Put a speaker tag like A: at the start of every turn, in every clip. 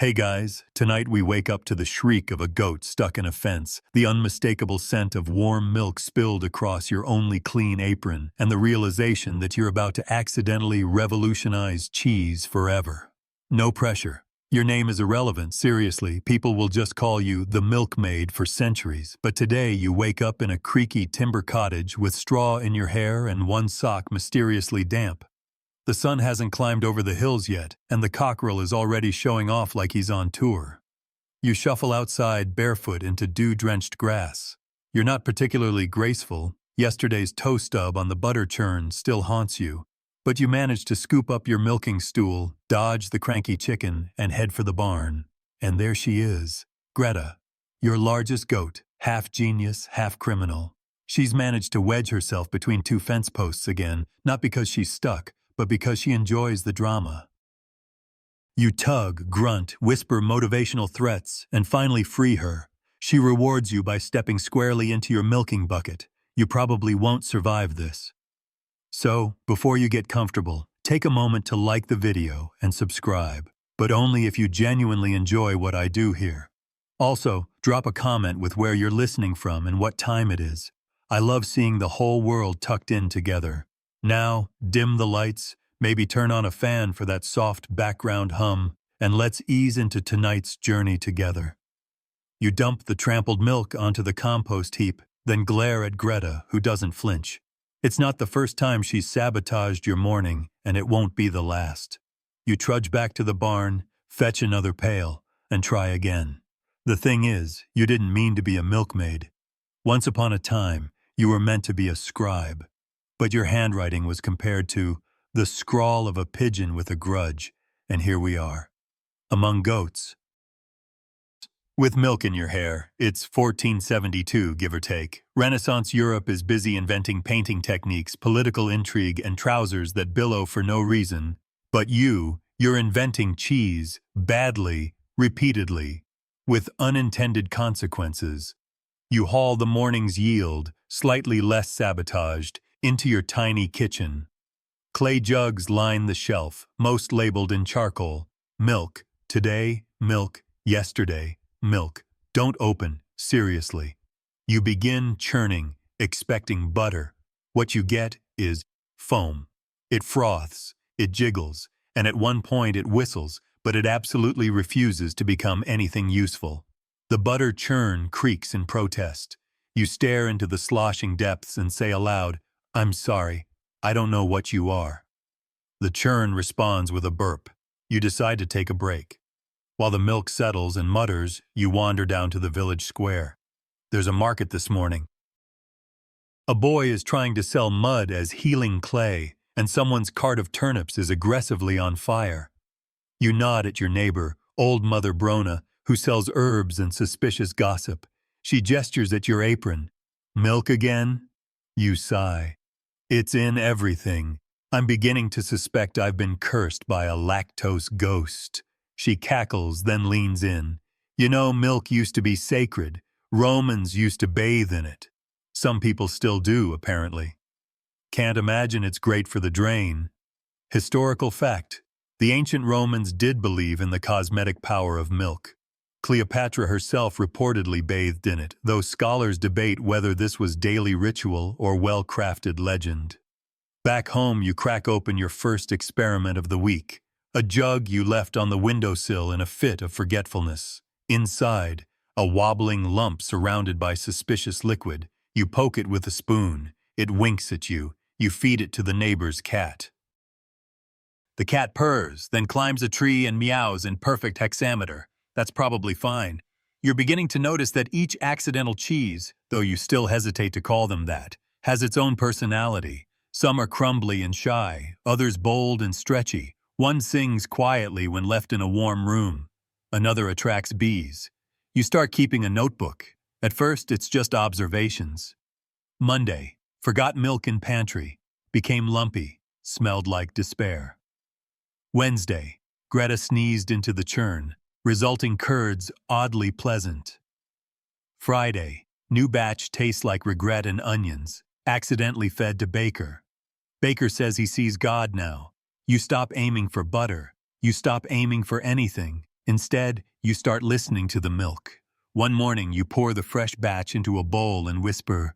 A: Hey guys, tonight we wake up to the shriek of a goat stuck in a fence, the unmistakable scent of warm milk spilled across your only clean apron, and the realization that you're about to accidentally revolutionize cheese forever. No pressure. Your name is irrelevant, seriously. People will just call you the Milkmaid for centuries. But today you wake up in a creaky timber cottage with straw in your hair and one sock mysteriously damp. The sun hasn't climbed over the hills yet, and the cockerel is already showing off like he's on tour. You shuffle outside barefoot into dew-drenched grass. You're not particularly graceful. Yesterday's toe stub on the butter churn still haunts you. But you manage to scoop up your milking stool, dodge the cranky chicken, and head for the barn. And there she is, Greta, your largest goat, half genius, half criminal. She's managed to wedge herself between two fence posts again, not because she's stuck, but because she enjoys the drama. You tug, grunt, whisper motivational threats, and finally free her. She rewards you by stepping squarely into your milking bucket. You probably won't survive this. So, before you get comfortable, take a moment to like the video and subscribe, but only if you genuinely enjoy what I do here. Also, drop a comment with where you're listening from and what time it is. I love seeing the whole world tucked in together. Now, dim the lights, maybe turn on a fan for that soft background hum, and let's ease into tonight's journey together. You dump the trampled milk onto the compost heap, then glare at Greta, who doesn't flinch. It's not the first time she's sabotaged your morning, and it won't be the last. You trudge back to the barn, fetch another pail, and try again. The thing is, you didn't mean to be a milkmaid. Once upon a time, you were meant to be a scribe. But your handwriting was compared to the scrawl of a pigeon with a grudge, and here we are, among goats. With milk in your hair, it's 1472, give or take. Renaissance Europe is busy inventing painting techniques, political intrigue, and trousers that billow for no reason. But you're inventing cheese, badly, repeatedly, with unintended consequences. You haul the morning's yield, slightly less sabotaged, into your tiny kitchen. Clay jugs line the shelf, most labeled in charcoal. Milk, today, milk, yesterday, milk. Don't open, seriously. You begin churning, expecting butter. What you get is foam. It froths, it jiggles, and at one point it whistles, but it absolutely refuses to become anything useful. The butter churn creaks in protest. You stare into the sloshing depths and say aloud, "I'm sorry, I don't know what you are." The churn responds with a burp. You decide to take a break. While the milk settles and mutters, you wander down to the village square. There's a market this morning. A boy is trying to sell mud as healing clay, and someone's cart of turnips is aggressively on fire. You nod at your neighbor, old Mother Brona, who sells herbs and suspicious gossip. She gestures at your apron. Milk again? You sigh. It's in everything. I'm beginning to suspect I've been cursed by a lactose ghost. She cackles, then leans in. You know, milk used to be sacred. Romans used to bathe in it. Some people still do, apparently. Can't imagine it's great for the drain. Historical fact. The ancient Romans did believe in the cosmetic power of milk. Cleopatra herself reportedly bathed in it, though scholars debate whether this was daily ritual or well-crafted legend. Back home, you crack open your first experiment of the week, a jug you left on the windowsill in a fit of forgetfulness. Inside, a wobbling lump surrounded by suspicious liquid. You poke it with a spoon. It winks at you. You feed it to the neighbor's cat. The cat purrs, then climbs a tree and meows in perfect hexameter. That's probably fine. You're beginning to notice that each accidental cheese, though you still hesitate to call them that, has its own personality. Some are crumbly and shy, others bold and stretchy. One sings quietly when left in a warm room. Another attracts bees. You start keeping a notebook. At first, it's just observations. Monday, forgot milk in pantry. Became lumpy, smelled like despair. Wednesday, Greta sneezed into the churn, resulting curds oddly pleasant. Friday, new batch tastes like regret and onions, accidentally fed to Baker. Baker says he sees God now. You stop aiming for butter. You stop aiming for anything. Instead, you start listening to the milk. One morning, you pour the fresh batch into a bowl and whisper,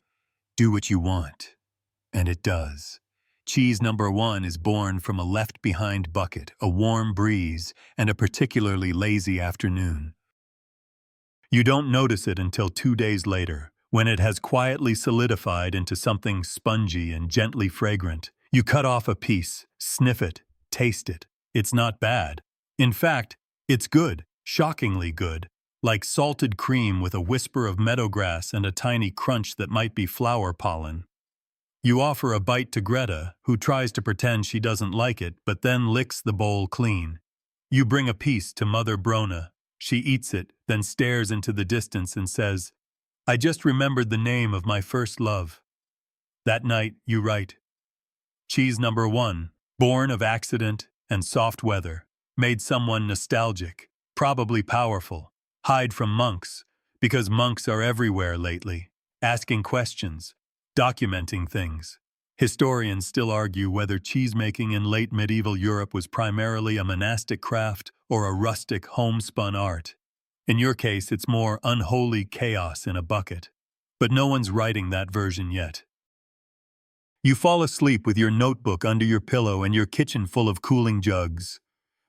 A: "Do what you want." And it does. Cheese number 1 is born from a left-behind bucket, a warm breeze, and a particularly lazy afternoon. You don't notice it until 2 days later, when it has quietly solidified into something spongy and gently fragrant. You cut off a piece, sniff it, taste it. It's not bad. In fact, it's good, shockingly good, like salted cream with a whisper of meadowgrass and a tiny crunch that might be flower pollen. You offer a bite to Greta, who tries to pretend she doesn't like it but then licks the bowl clean. You bring a piece to Mother Brona. She eats it, then stares into the distance and says, "I just remembered the name of my first love." That night, you write, "Cheese number 1, born of accident and soft weather, made someone nostalgic, probably powerful, hide from monks, because monks are everywhere lately, asking questions, documenting things." Historians still argue whether cheesemaking in late medieval Europe was primarily a monastic craft or a rustic homespun art. In your case, it's more unholy chaos in a bucket. But no one's writing that version yet. You fall asleep with your notebook under your pillow and your kitchen full of cooling jugs.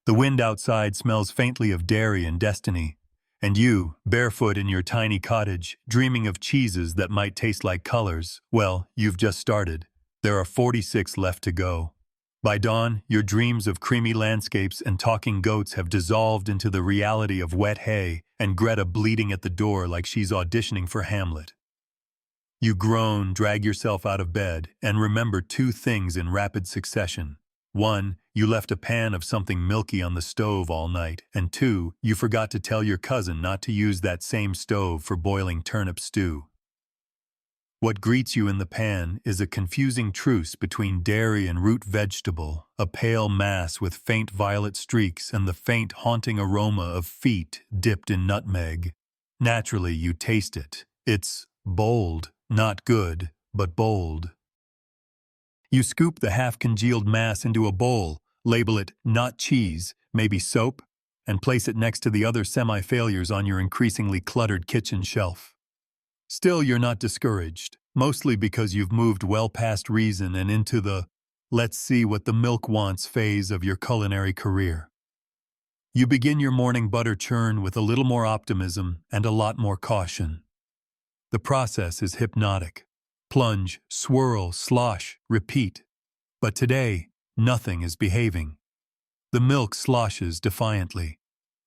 A: The wind outside smells faintly of dairy and destiny. And you, barefoot in your tiny cottage, dreaming of cheeses that might taste like colors, well, you've just started. There are 46 left to go. By dawn, your dreams of creamy landscapes and talking goats have dissolved into the reality of wet hay and Greta bleeding at the door like she's auditioning for Hamlet. You groan, drag yourself out of bed, and remember 2 things in rapid succession. 1, you left a pan of something milky on the stove all night, and 2, you forgot to tell your cousin not to use that same stove for boiling turnip stew. What greets you in the pan is a confusing truce between dairy and root vegetable, a pale mass with faint violet streaks and the faint haunting aroma of feet dipped in nutmeg. Naturally, you taste it. It's bold, not good, but bold. You scoop the half-congealed mass into a bowl, label it "not cheese," maybe soap, and place it next to the other semi-failures on your increasingly cluttered kitchen shelf. Still, you're not discouraged, mostly because you've moved well past reason and into the "let's see what the milk wants" phase of your culinary career. You begin your morning butter churn with a little more optimism and a lot more caution. The process is hypnotic. Plunge, swirl, slosh, repeat. But today, nothing is behaving. The milk sloshes defiantly.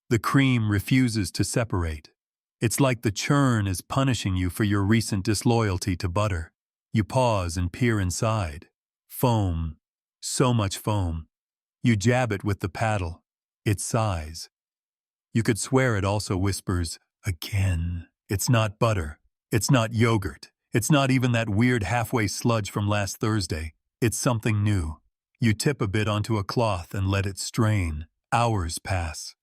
A: The cream refuses to separate. It's like the churn is punishing you for your recent disloyalty to butter. You pause and peer inside. Foam. So much foam. You jab it with the paddle. It sighs. You could swear it also whispers, "Again." It's not butter. It's not yogurt. It's not even that weird halfway sludge from last Thursday. It's something new. You tip a bit onto a cloth and let it strain. Hours pass.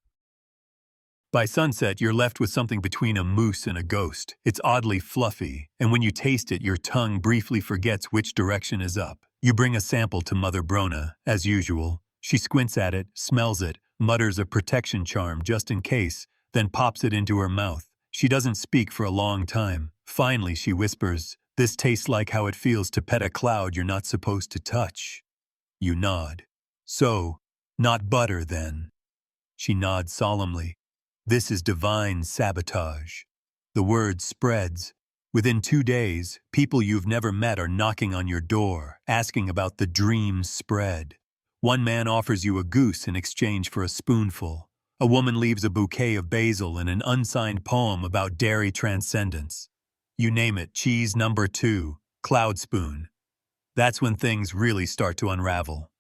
A: By sunset, you're left with something between a mousse and a ghost. It's oddly fluffy, and when you taste it, your tongue briefly forgets which direction is up. You bring a sample to Mother Brona, as usual. She squints at it, smells it, mutters a protection charm just in case, then pops it into her mouth. She doesn't speak for a long time. Finally, she whispers, "This tastes like how it feels to pet a cloud you're not supposed to touch." You nod. "So, not butter, then?" She nods solemnly. "This is divine sabotage." The word spreads. Within 2 days, people you've never met are knocking on your door, asking about the dream spread. One man offers you a goose in exchange for a spoonful. A woman leaves a bouquet of basil and an unsigned poem about dairy transcendence. You name it, cheese number 2, cloud spoon. That's when things really start to unravel.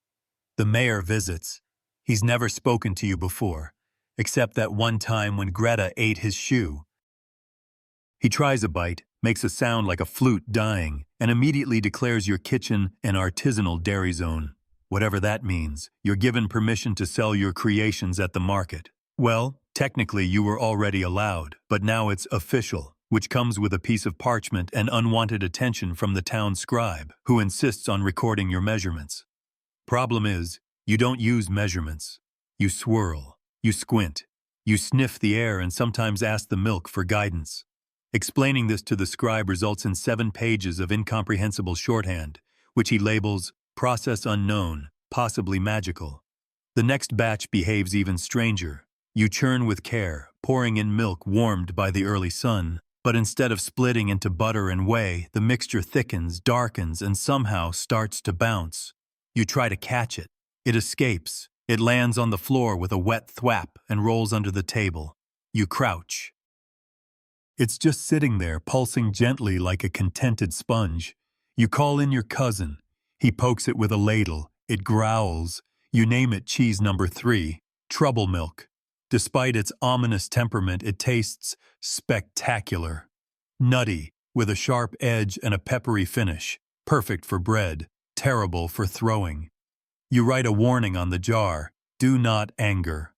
A: The mayor visits. He's never spoken to you before, except that one time when Greta ate his shoe. He tries a bite, makes a sound like a flute dying, and immediately declares your kitchen an artisanal dairy zone. Whatever that means, you're given permission to sell your creations at the market. Well, technically you were already allowed, but now it's official, which comes with a piece of parchment and unwanted attention from the town scribe, who insists on recording your measurements. Problem is, you don't use measurements. You swirl, you squint, You sniff the air and sometimes ask the milk for guidance. Explaining this to the scribe results in 7 pages of incomprehensible shorthand, which he labels process unknown, possibly magical. The next batch behaves even stranger. You churn with care, pouring in milk warmed by the early sun, but instead of splitting into butter and whey, the mixture thickens, darkens, and somehow starts to bounce. You try to catch it. It escapes. It lands on the floor with a wet thwap and rolls under the table. You crouch. It's just sitting there, pulsing gently like a contented sponge. You call in your cousin. He pokes it with a ladle. It growls. You name it cheese number 3, trouble milk. Despite its ominous temperament, it tastes spectacular. Nutty, with a sharp edge and a peppery finish. Perfect for bread, terrible for throwing. You write a warning on the jar, do not anger.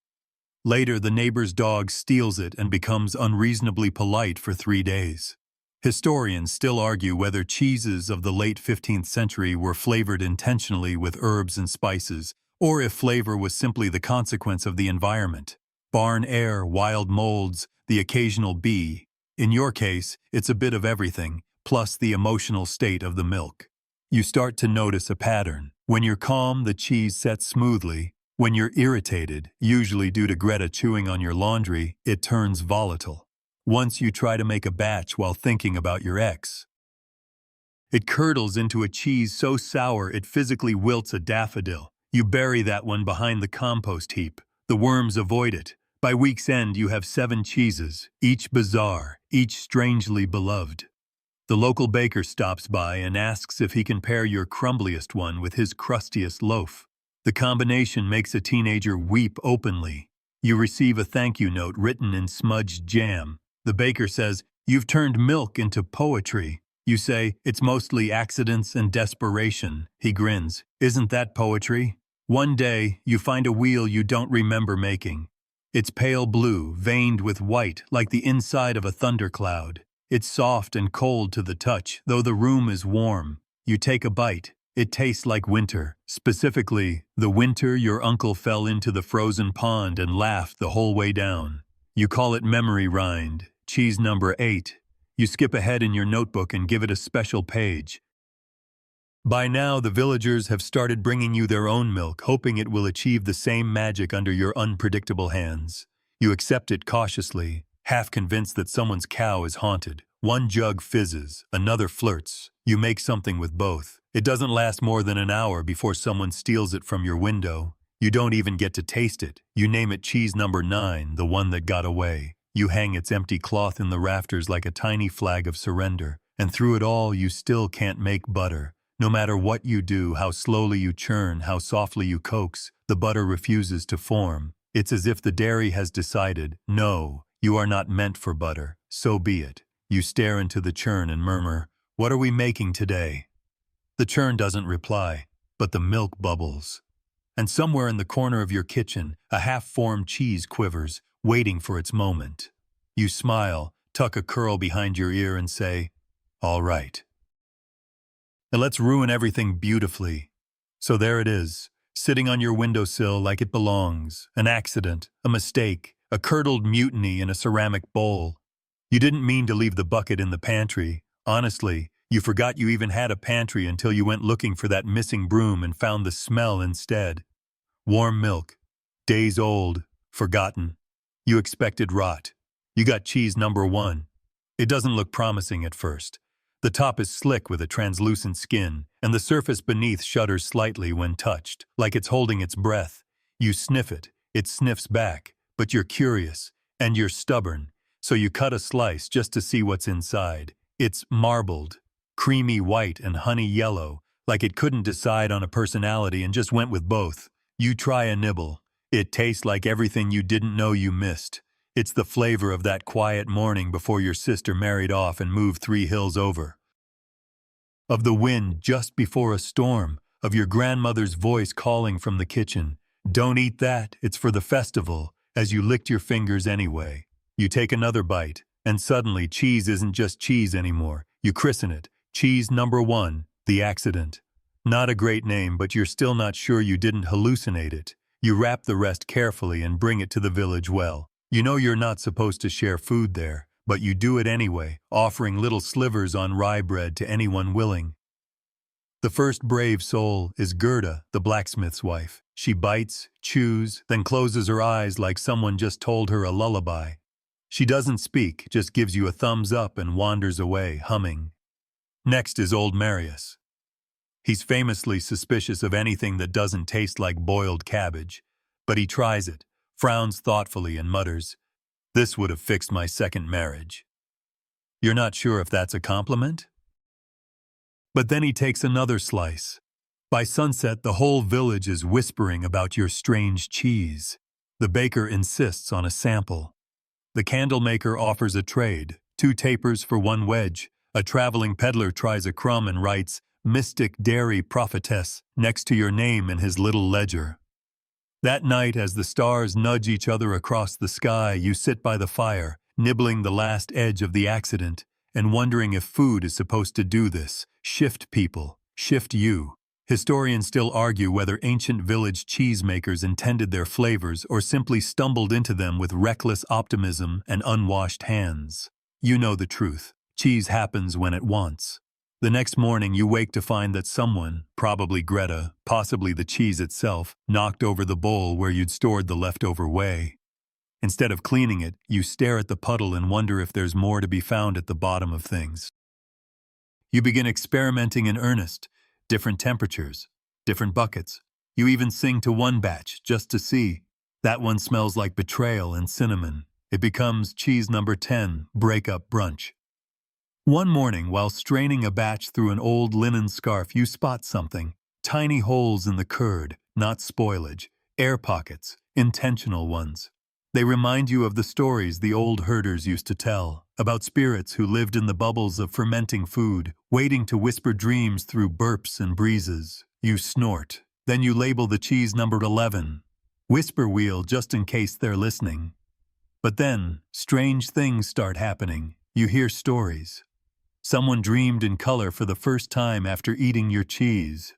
A: Later, the neighbor's dog steals it and becomes unreasonably polite for 3 days. Historians still argue whether cheeses of the late 15th century were flavored intentionally with herbs and spices, or if flavor was simply the consequence of the environment. Barn air, wild molds, the occasional bee. In your case, it's a bit of everything, plus the emotional state of the milk. You start to notice a pattern. When you're calm, the cheese sets smoothly. When you're irritated, usually due to Greta chewing on your laundry, it turns volatile. Once you try to make a batch while thinking about your ex. It curdles into a cheese so sour it physically wilts a daffodil. You bury that one behind the compost heap. The worms avoid it. By week's end, you have 7 cheeses, each bizarre, each strangely beloved. The local baker stops by and asks if he can pair your crumbliest one with his crustiest loaf. The combination makes a teenager weep openly. You receive a thank you note written in smudged jam. The baker says, "You've turned milk into poetry." You say, "It's mostly accidents and desperation." He grins, "Isn't that poetry?" One day, you find a wheel you don't remember making. It's pale blue, veined with white, like the inside of a thundercloud. It's soft and cold to the touch, though the room is warm. You take a bite. It tastes like winter. Specifically, the winter your uncle fell into the frozen pond and laughed the whole way down. You call it memory rind, cheese number 8. You skip ahead in your notebook and give it a special page. By now, the villagers have started bringing you their own milk, hoping it will achieve the same magic under your unpredictable hands. You accept it cautiously, half convinced that someone's cow is haunted. One jug fizzes, another flirts. You make something with both. It doesn't last more than an hour before someone steals it from your window. You don't even get to taste it. You name it cheese number 9, the one that got away. You hang its empty cloth in the rafters like a tiny flag of surrender. And through it all, you still can't make butter. No matter what you do, how slowly you churn, how softly you coax, the butter refuses to form. It's as if the dairy has decided, no, you are not meant for butter. So be it. You stare into the churn and murmur, "What are we making today?" The churn doesn't reply, but the milk bubbles. And somewhere in the corner of your kitchen, a half-formed cheese quivers, waiting for its moment. You smile, tuck a curl behind your ear and say, "All right. Now let's ruin everything beautifully." So there it is, sitting on your windowsill like it belongs. An accident, a mistake, a curdled mutiny in a ceramic bowl. You didn't mean to leave the bucket in the pantry. Honestly, you forgot you even had a pantry until you went looking for that missing broom and found the smell instead. Warm milk, days old, forgotten. You expected rot. You got cheese number 1. It doesn't look promising at first. The top is slick with a translucent skin, and the surface beneath shudders slightly when touched, like it's holding its breath. You sniff it. It sniffs back, but you're curious, and you're stubborn, so you cut a slice just to see what's inside. It's marbled, creamy white and honey yellow, like it couldn't decide on a personality and just went with both. You try a nibble. It tastes like everything you didn't know you missed. It's the flavor of that quiet morning before your sister married off and moved 3 hills over. Of the wind just before a storm, of your grandmother's voice calling from the kitchen, "Don't eat that, it's for the festival," as you licked your fingers anyway. You take another bite, and suddenly cheese isn't just cheese anymore. You christen it, cheese number 1, the accident. Not a great name, but you're still not sure you didn't hallucinate it. You wrap the rest carefully and bring it to the village well. You know you're not supposed to share food there, but you do it anyway, offering little slivers on rye bread to anyone willing. The first brave soul is Gerda, the blacksmith's wife. She bites, chews, then closes her eyes like someone just told her a lullaby. She doesn't speak, just gives you a thumbs up and wanders away, humming. Next is old Marius. He's famously suspicious of anything that doesn't taste like boiled cabbage, but he tries it, frowns thoughtfully and mutters, "This would have fixed my second marriage." You're not sure if that's a compliment? But then he takes another slice. By sunset, the whole village is whispering about your strange cheese. The baker insists on a sample. The candlemaker offers a trade, 2 tapers for 1 wedge. A traveling peddler tries a crumb and writes, "Mystic Dairy Prophetess," next to your name in his little ledger. That night, as the stars nudge each other across the sky, you sit by the fire, nibbling the last edge of the accident, and wondering if food is supposed to do this, shift people, shift you. Historians still argue whether ancient village cheesemakers intended their flavors or simply stumbled into them with reckless optimism and unwashed hands. You know the truth. Cheese happens when it wants. The next morning you wake to find that someone, probably Greta, possibly the cheese itself, knocked over the bowl where you'd stored the leftover whey. Instead of cleaning it, you stare at the puddle and wonder if there's more to be found at the bottom of things. You begin experimenting in earnest, different temperatures, different buckets. You even sing to one batch just to see. That one smells like betrayal and cinnamon. It becomes cheese number 10, breakup brunch. One morning, while straining a batch through an old linen scarf, you spot something. Tiny holes in the curd, not spoilage, air pockets, intentional ones. They remind you of the stories the old herders used to tell, about spirits who lived in the bubbles of fermenting food, waiting to whisper dreams through burps and breezes. You snort. Then you label the cheese number 11. Whisper wheel just in case they're listening. But then, strange things start happening. You hear stories. Someone dreamed in color for the first time after eating your cheese.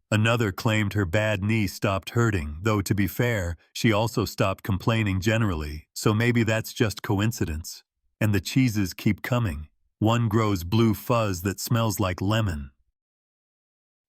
A: Another claimed her bad knee stopped hurting, though to be fair, she also stopped complaining generally, so maybe that's just coincidence. And the cheeses keep coming. One grows blue fuzz that smells like lemon.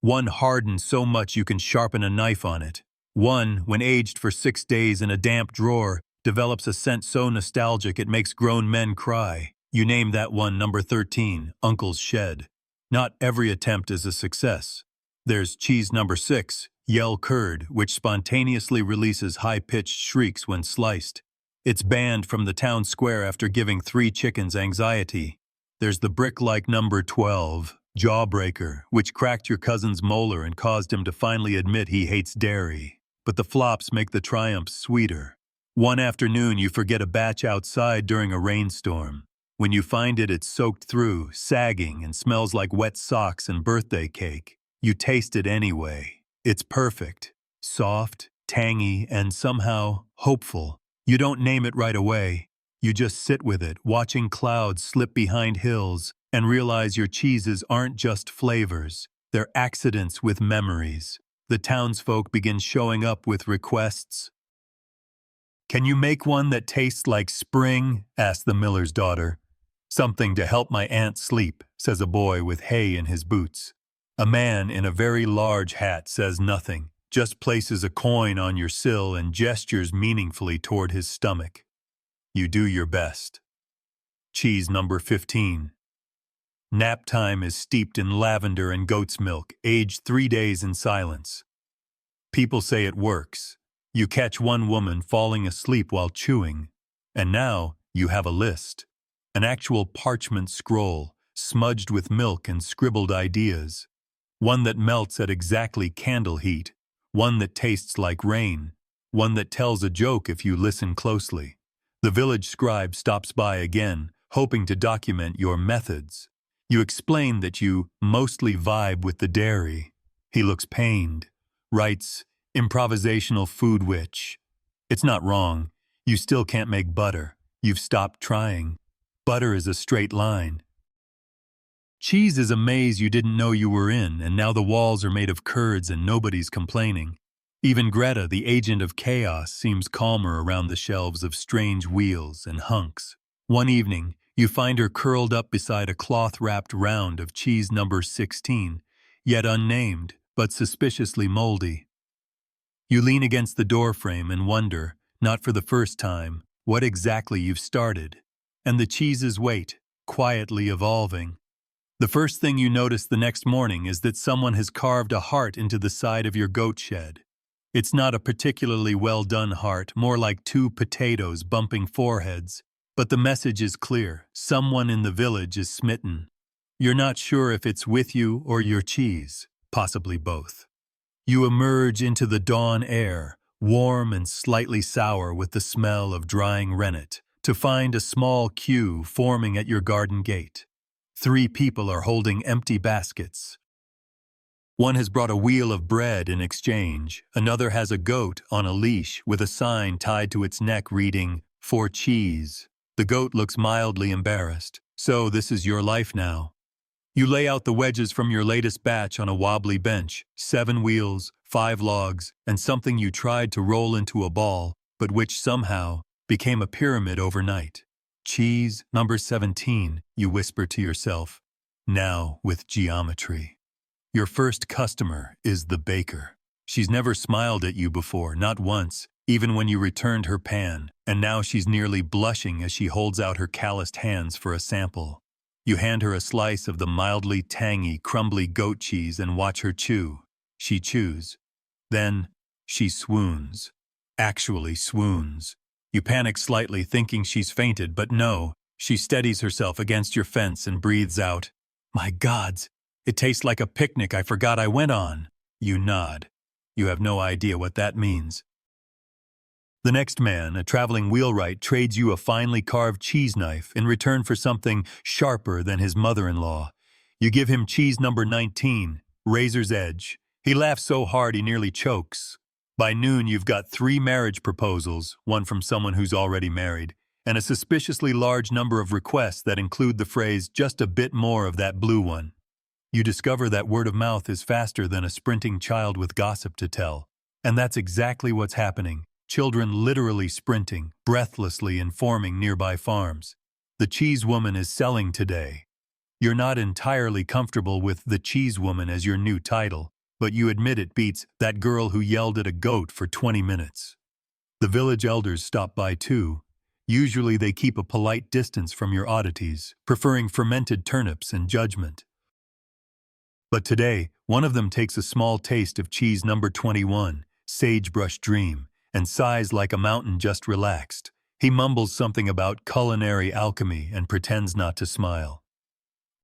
A: One hardens so much you can sharpen a knife on it. One, when aged for 6 days in a damp drawer, develops a scent so nostalgic it makes grown men cry. You name that one number 13, Uncle's Shed. Not every attempt is a success. There's cheese number 6, Yell Curd, which spontaneously releases high-pitched shrieks when sliced. It's banned from the town square after giving 3 chickens anxiety. There's the brick-like number 12, Jawbreaker, which cracked your cousin's molar and caused him to finally admit he hates dairy. But the flops make the triumphs sweeter. One afternoon you forget a batch outside during a rainstorm. When you find it, it's soaked through, sagging, and smells like wet socks and birthday cake. You taste it anyway. It's perfect. Soft, tangy, and somehow hopeful. You don't name it right away. You just sit with it, watching clouds slip behind hills, and realize your cheeses aren't just flavors. They're accidents with memories. The townsfolk begin showing up with requests. "Can you make one that tastes like spring?" asked the miller's daughter. "Something to help my aunt sleep," says a boy with hay in his boots. A man in a very large hat says nothing, just places a coin on your sill and gestures meaningfully toward his stomach. You do your best. Cheese number 15. Nap time is steeped in lavender and goat's milk, aged 3 days in silence. People say it works. You catch one woman falling asleep while chewing, and now you have a list. An actual parchment scroll, smudged with milk and scribbled ideas. One that melts at exactly candle heat. One that tastes like rain. One that tells a joke if you listen closely. The village scribe stops by again, hoping to document your methods. You explain that you mostly vibe with the dairy. He looks pained. Writes, "Improvisational food witch." It's not wrong. You still can't make butter. You've stopped trying. Butter is a straight line. Cheese is a maze you didn't know you were in, and now the walls are made of curds and nobody's complaining. Even Greta, the agent of chaos, seems calmer around the shelves of strange wheels and hunks. One evening, you find her curled up beside a cloth-wrapped round of cheese number 16, yet unnamed, but suspiciously moldy. You lean against the doorframe and wonder, not for the first time, what exactly you've started. And the cheeses wait, quietly evolving. The first thing you notice the next morning is that someone has carved a heart into the side of your goat shed. It's not a particularly well-done heart, more like two potatoes bumping foreheads. But the message is clear. Someone in the village is smitten. You're not sure if it's with you or your cheese, possibly both. You emerge into the dawn air, warm and slightly sour with the smell of drying rennet, to find a small queue forming at your garden gate. 3 people are holding empty baskets. One has brought a wheel of bread in exchange. Another has a goat on a leash with a sign tied to its neck reading, "For cheese." The goat looks mildly embarrassed. So this is your life now. You lay out the wedges from your latest batch on a wobbly bench, 7 wheels, 5 logs, and something you tried to roll into a ball, but which somehow became a pyramid overnight. Cheese number 17, you whisper to yourself, now with geometry. Your first customer is the baker. She's never smiled at you before, not once, even when you returned her pan, and now she's nearly blushing as she holds out her calloused hands for a sample. You hand her a slice of the mildly tangy, crumbly goat cheese and watch her chew. She chews. Then, she swoons. Actually swoons. You panic slightly, thinking she's fainted, but no, she steadies herself against your fence and breathes out, "My gods, it tastes like a picnic I forgot I went on." You nod. You have no idea what that means. The next man, a traveling wheelwright, trades you a finely carved cheese knife in return for something sharper than his mother-in-law. You give him cheese number 19, razor's edge. He laughs so hard he nearly chokes. By noon, you've got 3 marriage proposals, one from someone who's already married, and a suspiciously large number of requests that include the phrase, "just a bit more of that blue one." You discover that word of mouth is faster than a sprinting child with gossip to tell. And that's exactly what's happening. Children literally sprinting, breathlessly informing nearby farms. The cheese woman is selling today. You're not entirely comfortable with the cheese woman as your new title, but you admit it beats that girl who yelled at a goat for 20 minutes. The village elders stop by too. Usually they keep a polite distance from your oddities, preferring fermented turnips and judgment. But today, one of them takes a small taste of cheese number 21, Sagebrush Dream, and sighs like a mountain just relaxed. He mumbles something about culinary alchemy and pretends not to smile.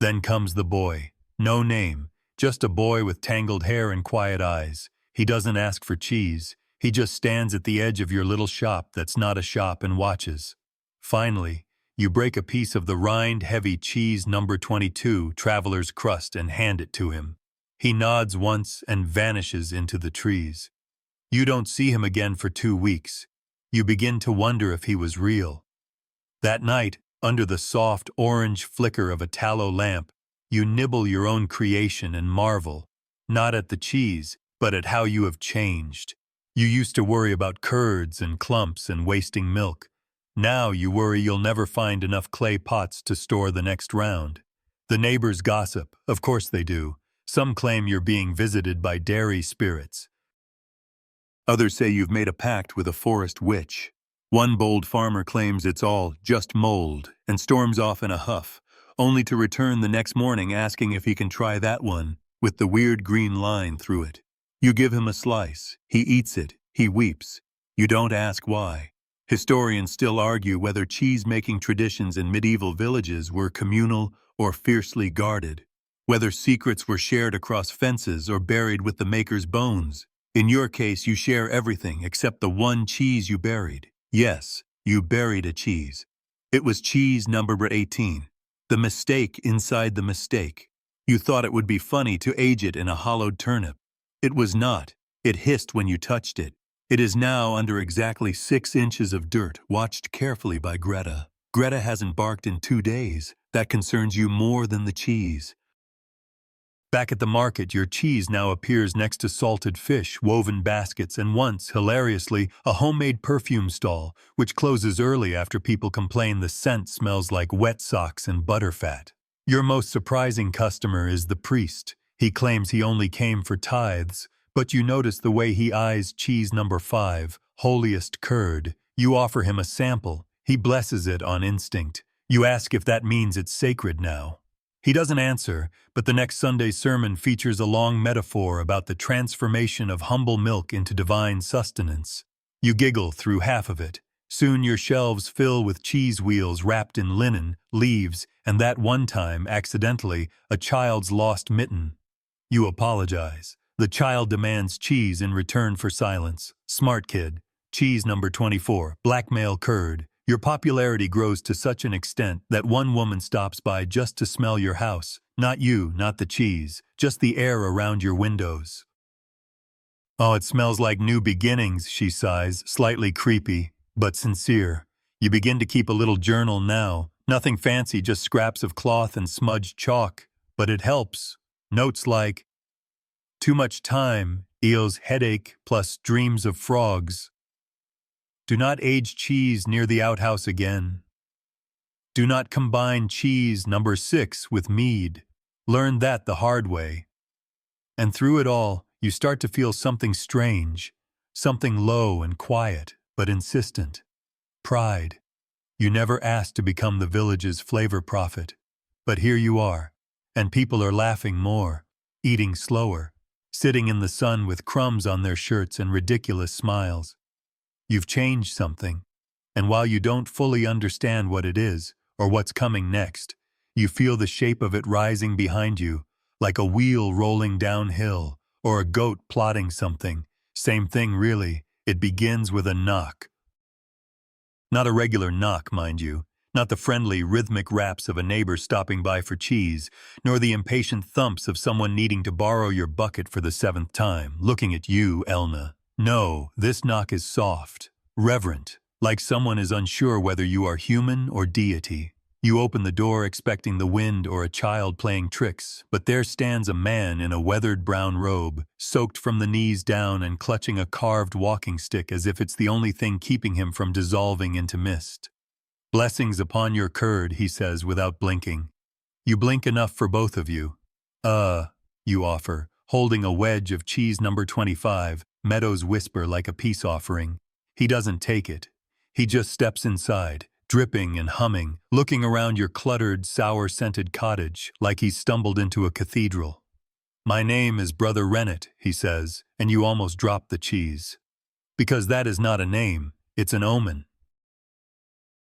A: Then comes the boy. No name, just a boy with tangled hair and quiet eyes. He doesn't ask for cheese. He just stands at the edge of your little shop that's not a shop and watches. Finally, you break a piece of the rind-heavy cheese number 22 traveler's crust and hand it to him. He nods once and vanishes into the trees. You don't see him again for 2 weeks. You begin to wonder if he was real. That night, under the soft orange flicker of a tallow lamp, you nibble your own creation and marvel, not at the cheese, but at how you have changed. You used to worry about curds and clumps and wasting milk. Now you worry you'll never find enough clay pots to store the next round. The neighbors gossip, of course they do. Some claim you're being visited by dairy spirits. Others say you've made a pact with a forest witch. One bold farmer claims it's all just mold and storms off in a huff, only to return the next morning asking if he can try that one with the weird green line through it. You give him a slice. He eats it. He weeps. You don't ask why. Historians still argue whether cheese-making traditions in medieval villages were communal or fiercely guarded, whether secrets were shared across fences or buried with the maker's bones. In your case, you share everything except the one cheese you buried. Yes, you buried a cheese. It was cheese number 18. The mistake inside the mistake. You thought it would be funny to age it in a hollowed turnip. It was not. It hissed when you touched it. It is now under exactly 6 inches of dirt, watched carefully by Greta. Greta hasn't barked in 2 days. That concerns you more than the cheese. Back at the market, your cheese now appears next to salted fish, woven baskets, and once, hilariously, a homemade perfume stall, which closes early after people complain the scent smells like wet socks and butterfat. Your most surprising customer is the priest. He claims he only came for tithes, but you notice the way he eyes cheese number 5, holiest curd. You offer him a sample. He blesses it on instinct. You ask if that means it's sacred now. He doesn't answer, but the next Sunday's sermon features a long metaphor about the transformation of humble milk into divine sustenance. You giggle through half of it. Soon your shelves fill with cheese wheels wrapped in linen, leaves, and that one time, accidentally, a child's lost mitten. You apologize. The child demands cheese in return for silence. Smart kid. Cheese number 24, blackmail curd. Your popularity grows to such an extent that one woman stops by just to smell your house. Not you, not the cheese, just the air around your windows. "Oh, it smells like new beginnings," she sighs, slightly creepy, but sincere. You begin to keep a little journal now. Nothing fancy, just scraps of cloth and smudged chalk. But it helps. Notes like, "Too much time, Eo's headache plus dreams of frogs. Do not age cheese near the outhouse again. Do not combine cheese number 6 with mead. Learn that the hard way." And through it all, you start to feel something strange, something low and quiet, but insistent. Pride. You never asked to become the village's flavor prophet. But here you are, and people are laughing more, eating slower, sitting in the sun with crumbs on their shirts and ridiculous smiles. You've changed something, and while you don't fully understand what it is, or what's coming next, you feel the shape of it rising behind you, like a wheel rolling downhill, or a goat plotting something. Same thing really, it begins with a knock. Not a regular knock, mind you, not the friendly, rhythmic raps of a neighbor stopping by for cheese, nor the impatient thumps of someone needing to borrow your bucket for the 7th time, looking at you, Elna. No, this knock is soft, reverent, like someone is unsure whether you are human or deity. You open the door expecting the wind or a child playing tricks, but there stands a man in a weathered brown robe, soaked from the knees down and clutching a carved walking stick as if it's the only thing keeping him from dissolving into mist. "Blessings upon your curd," he says without blinking. You blink enough for both of you. You offer, holding a wedge of cheese number 25, Meadows whisper like a peace offering. He doesn't take it. He just steps inside, dripping and humming, looking around your cluttered, sour-scented cottage like he's stumbled into a cathedral. "My name is Brother Rennet," he says, and you almost drop the cheese. Because that is not a name, it's an omen.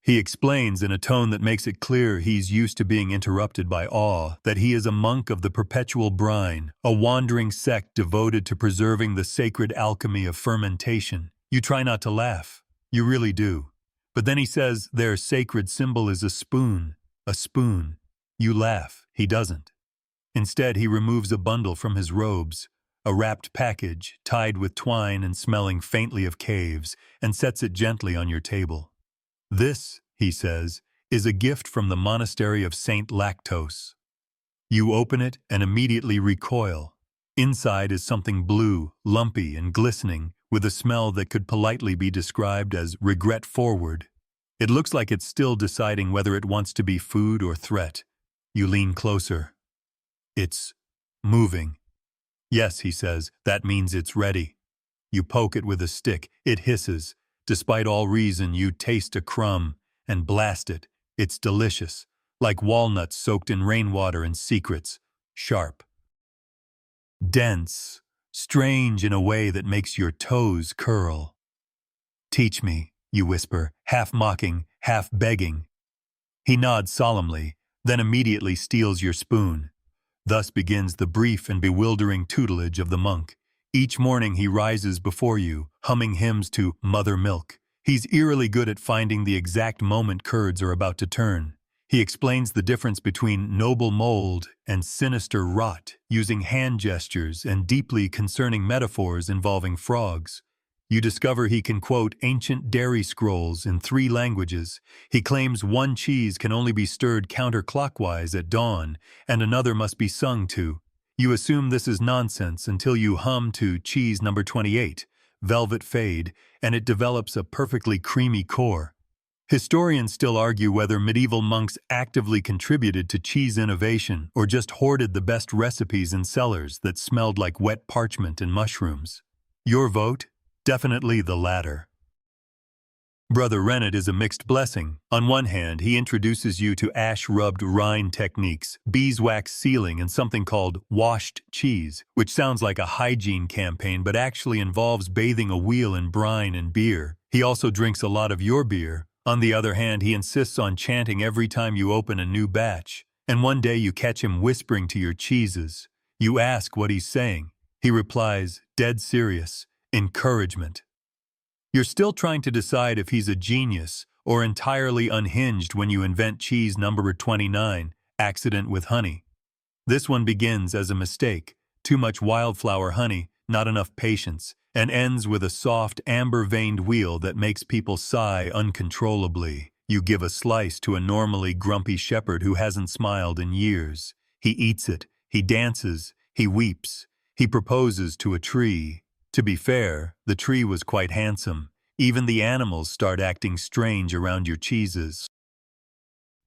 A: He explains in a tone that makes it clear he's used to being interrupted by awe, that he is a monk of the perpetual brine, a wandering sect devoted to preserving the sacred alchemy of fermentation. You try not to laugh. You really do. But then he says their sacred symbol is a spoon. A spoon. You laugh. He doesn't. Instead, he removes a bundle from his robes, a wrapped package, tied with twine and smelling faintly of caves, and sets it gently on your table. "This," he says, "is a gift from the monastery of Saint Lactose." You open it and immediately recoil. Inside is something blue, lumpy, and glistening, with a smell that could politely be described as regret-forward. It looks like it's still deciding whether it wants to be food or threat. You lean closer. It's moving. "Yes," he says, "that means it's ready." You poke it with a stick. It hisses. Despite all reason, you taste a crumb and blast it. It's delicious, like walnuts soaked in rainwater and secrets. Sharp. Dense. Strange in a way that makes your toes curl. "Teach me," you whisper, half mocking, half begging. He nods solemnly, then immediately steals your spoon. Thus begins the brief and bewildering tutelage of the monk. Each morning he rises before you, humming hymns to Mother Milk. He's eerily good at finding the exact moment curds are about to turn. He explains the difference between noble mold and sinister rot, using hand gestures and deeply concerning metaphors involving frogs. You discover he can quote ancient dairy scrolls in 3 languages. He claims one cheese can only be stirred counterclockwise at dawn, and another must be sung to. You assume this is nonsense until you hum to cheese number 28, velvet fade, and it develops a perfectly creamy core. Historians still argue whether medieval monks actively contributed to cheese innovation or just hoarded the best recipes in cellars that smelled like wet parchment and mushrooms. Your vote? Definitely the latter. Brother Rennet is a mixed blessing. On one hand, he introduces you to ash-rubbed rind techniques, beeswax sealing, and something called washed cheese, which sounds like a hygiene campaign but actually involves bathing a wheel in brine and beer. He also drinks a lot of your beer. On the other hand, he insists on chanting every time you open a new batch, and one day you catch him whispering to your cheeses. You ask what he's saying. He replies, dead serious, encouragement. You're still trying to decide if he's a genius or entirely unhinged when you invent cheese number 29, accident with honey. This one begins as a mistake, too much wildflower honey, not enough patience, and ends with a soft, amber-veined wheel that makes people sigh uncontrollably. You give a slice to a normally grumpy shepherd who hasn't smiled in years. He eats it, he dances, he weeps, he proposes to a tree. To be fair, the tree was quite handsome. Even the animals start acting strange around your cheeses.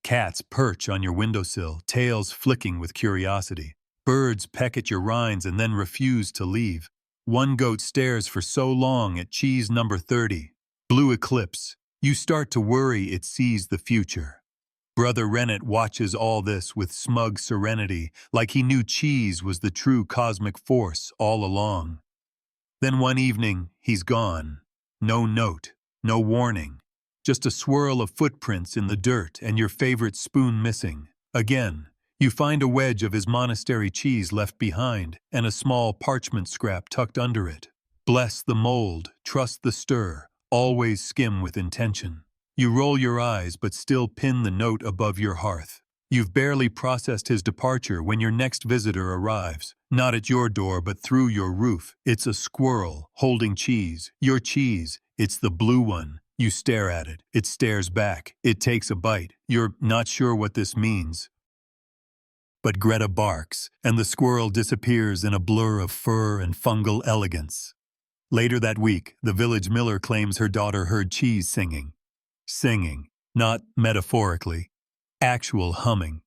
A: Cats perch on your windowsill, tails flicking with curiosity. Birds peck at your rinds and then refuse to leave. One goat stares for so long at cheese number 30. Blue eclipse. You start to worry it sees the future. Brother Rennet watches all this with smug serenity, like he knew cheese was the true cosmic force all along. Then one evening, he's gone. No note, no warning. Just a swirl of footprints in the dirt and your favorite spoon missing. Again, you find a wedge of his monastery cheese left behind and a small parchment scrap tucked under it. Bless the mold, trust the stir, always skim with intention. You roll your eyes but still pin the note above your hearth. You've barely processed his departure when your next visitor arrives. Not at your door, but through your roof. It's a squirrel, holding cheese. Your cheese. It's the blue one. You stare at it. It stares back. It takes a bite. You're not sure what this means. But Greta barks, and the squirrel disappears in a blur of fur and fungal elegance. Later that week, the village miller claims her daughter heard cheese singing. Singing, not metaphorically. Actual humming.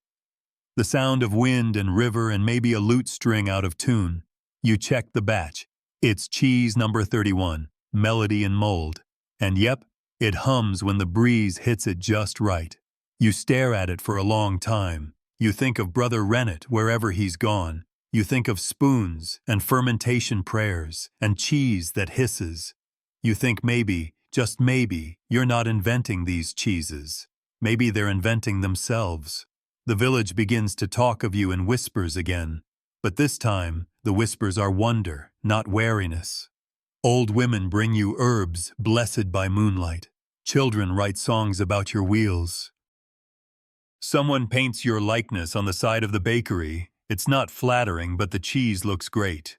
A: The sound of wind and river and maybe a lute string out of tune. You check the batch. It's cheese number 31, melody and mold. And yep, it hums when the breeze hits it just right. You stare at it for a long time. You think of Brother Rennet wherever he's gone. You think of spoons and fermentation prayers and cheese that hisses. You think maybe, just maybe, you're not inventing these cheeses. Maybe they're inventing themselves. The village begins to talk of you in whispers again, but this time the whispers are wonder, not wariness. Old women bring you herbs blessed by moonlight. Children write songs about your wheels. Someone paints your likeness on the side of the bakery. It's not flattering, but the cheese looks great.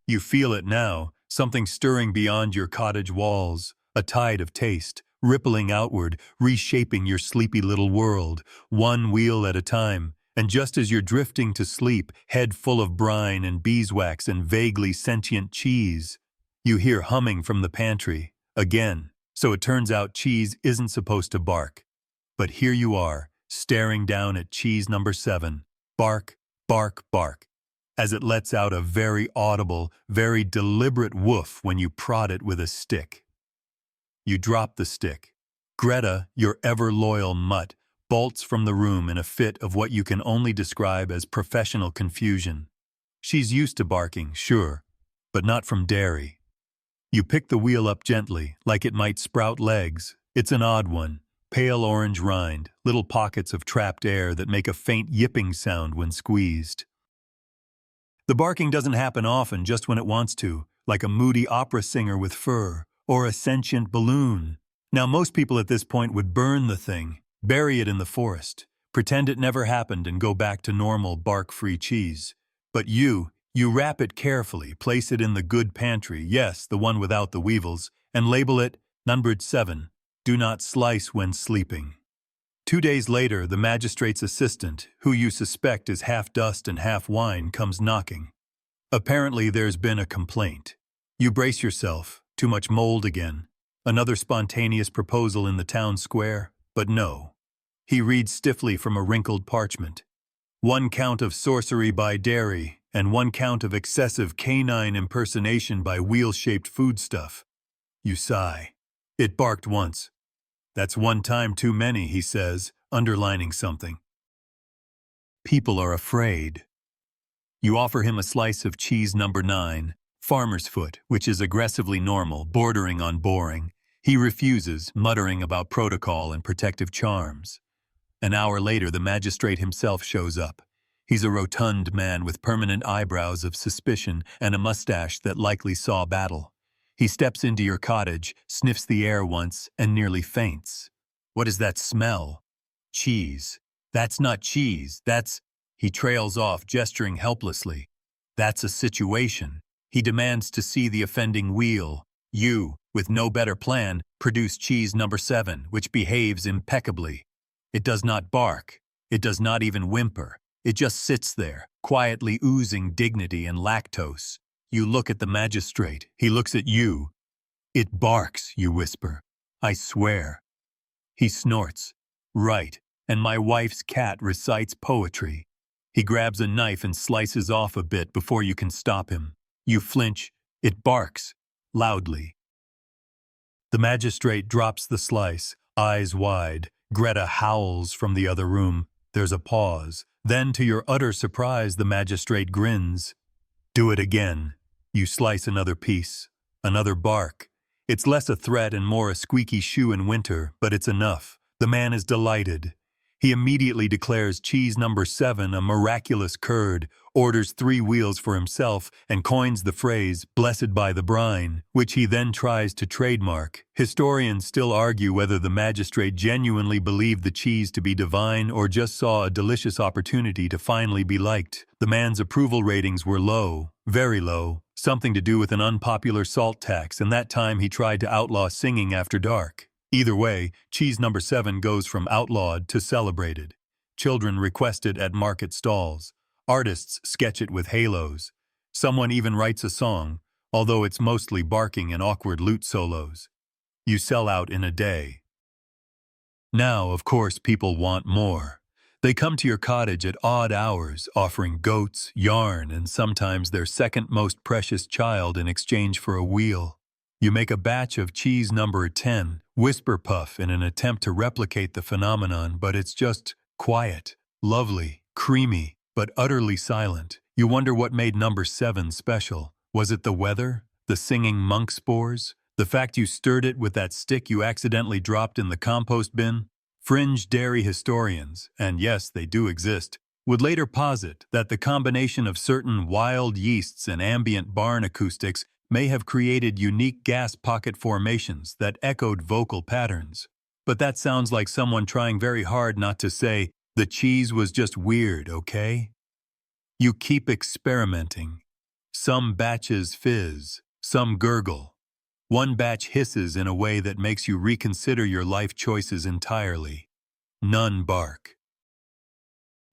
A: You feel it now, something stirring beyond your cottage walls, a tide of taste, rippling outward, reshaping your sleepy little world, one wheel at a time, and just as you're drifting to sleep, head full of brine and beeswax and vaguely sentient cheese, you hear humming from the pantry, again. So it turns out cheese isn't supposed to bark. But here you are, staring down at cheese number 7, bark, bark, bark, as it lets out a very audible, very deliberate woof when you prod it with a stick. You drop the stick. Greta, your ever-loyal mutt, bolts from the room in a fit of what you can only describe as professional confusion. She's used to barking, sure, but not from dairy. You pick the wheel up gently, like it might sprout legs. It's an odd one, pale orange rind, little pockets of trapped air that make a faint yipping sound when squeezed. The barking doesn't happen often, just when it wants to, like a moody opera singer with fur, or a sentient balloon. Now most people at this point would burn the thing, bury it in the forest, pretend it never happened and go back to normal bark-free cheese. But you wrap it carefully, place it in the good pantry, yes, the one without the weevils, and label it numbered 7, do not slice when sleeping. 2 days later, the magistrate's assistant, who you suspect is half dust and half wine, comes knocking. Apparently there's been a complaint. You brace yourself. Too much mold again. Another spontaneous proposal in the town square, but no. He reads stiffly from a wrinkled parchment. 1 count of sorcery by dairy, and 1 count of excessive canine impersonation by wheel-shaped foodstuff. You sigh. It barked once. That's 1 time too many, he says, underlining something. People are afraid. You offer him a slice of cheese number 9, farmer's foot, which is aggressively normal, bordering on boring. He refuses, muttering about protocol and protective charms. An hour later, the magistrate himself shows up. He's a rotund man with permanent eyebrows of suspicion and a mustache that likely saw battle. He steps into your cottage, sniffs the air once, and nearly faints. What is that smell? Cheese. That's not cheese, that's... He trails off, gesturing helplessly. That's a situation. He demands to see the offending wheel. You, with no better plan, produce cheese number 7, which behaves impeccably. It does not bark. It does not even whimper. It just sits there, quietly oozing dignity and lactose. You look at the magistrate. He looks at you. It barks, you whisper. I swear. He snorts. Right, and my wife's cat recites poetry. He grabs a knife and slices off a bit before you can stop him. You flinch. It barks. Loudly. The magistrate drops the slice, eyes wide. Greta howls from the other room. There's a pause. Then, to your utter surprise, the magistrate grins. Do it again. You slice another piece. Another bark. It's less a threat and more a squeaky shoe in winter, but it's enough. The man is delighted. He immediately declares cheese number 7 a miraculous curd, orders 3 wheels for himself, and coins the phrase, blessed by the brine, which he then tries to trademark. Historians still argue whether the magistrate genuinely believed the cheese to be divine or just saw a delicious opportunity to finally be liked. The man's approval ratings were low, very low, something to do with an unpopular salt tax, and that time he tried to outlaw singing after dark. Either way, cheese number 7 goes from outlawed to celebrated. Children request it at market stalls. Artists sketch it with halos. Someone even writes a song, although it's mostly barking and awkward lute solos. You sell out in a day. Now, of course, people want more. They come to your cottage at odd hours, offering goats, yarn, and sometimes their second most precious child in exchange for a wheel. You make a batch of cheese number 10, whisper puff in an attempt to replicate the phenomenon, but it's just quiet, lovely, creamy, but utterly silent. You wonder what made number 7 special. Was it the weather? The singing monk spores? The fact you stirred it with that stick you accidentally dropped in the compost bin? Fringe dairy historians, and yes, they do exist, would later posit that the combination of certain wild yeasts and ambient barn acoustics may have created unique gas pocket formations that echoed vocal patterns. But that sounds like someone trying very hard not to say, the cheese was just weird, okay? You keep experimenting. Some batches fizz, some gurgle. One batch hisses in a way that makes you reconsider your life choices entirely. None bark.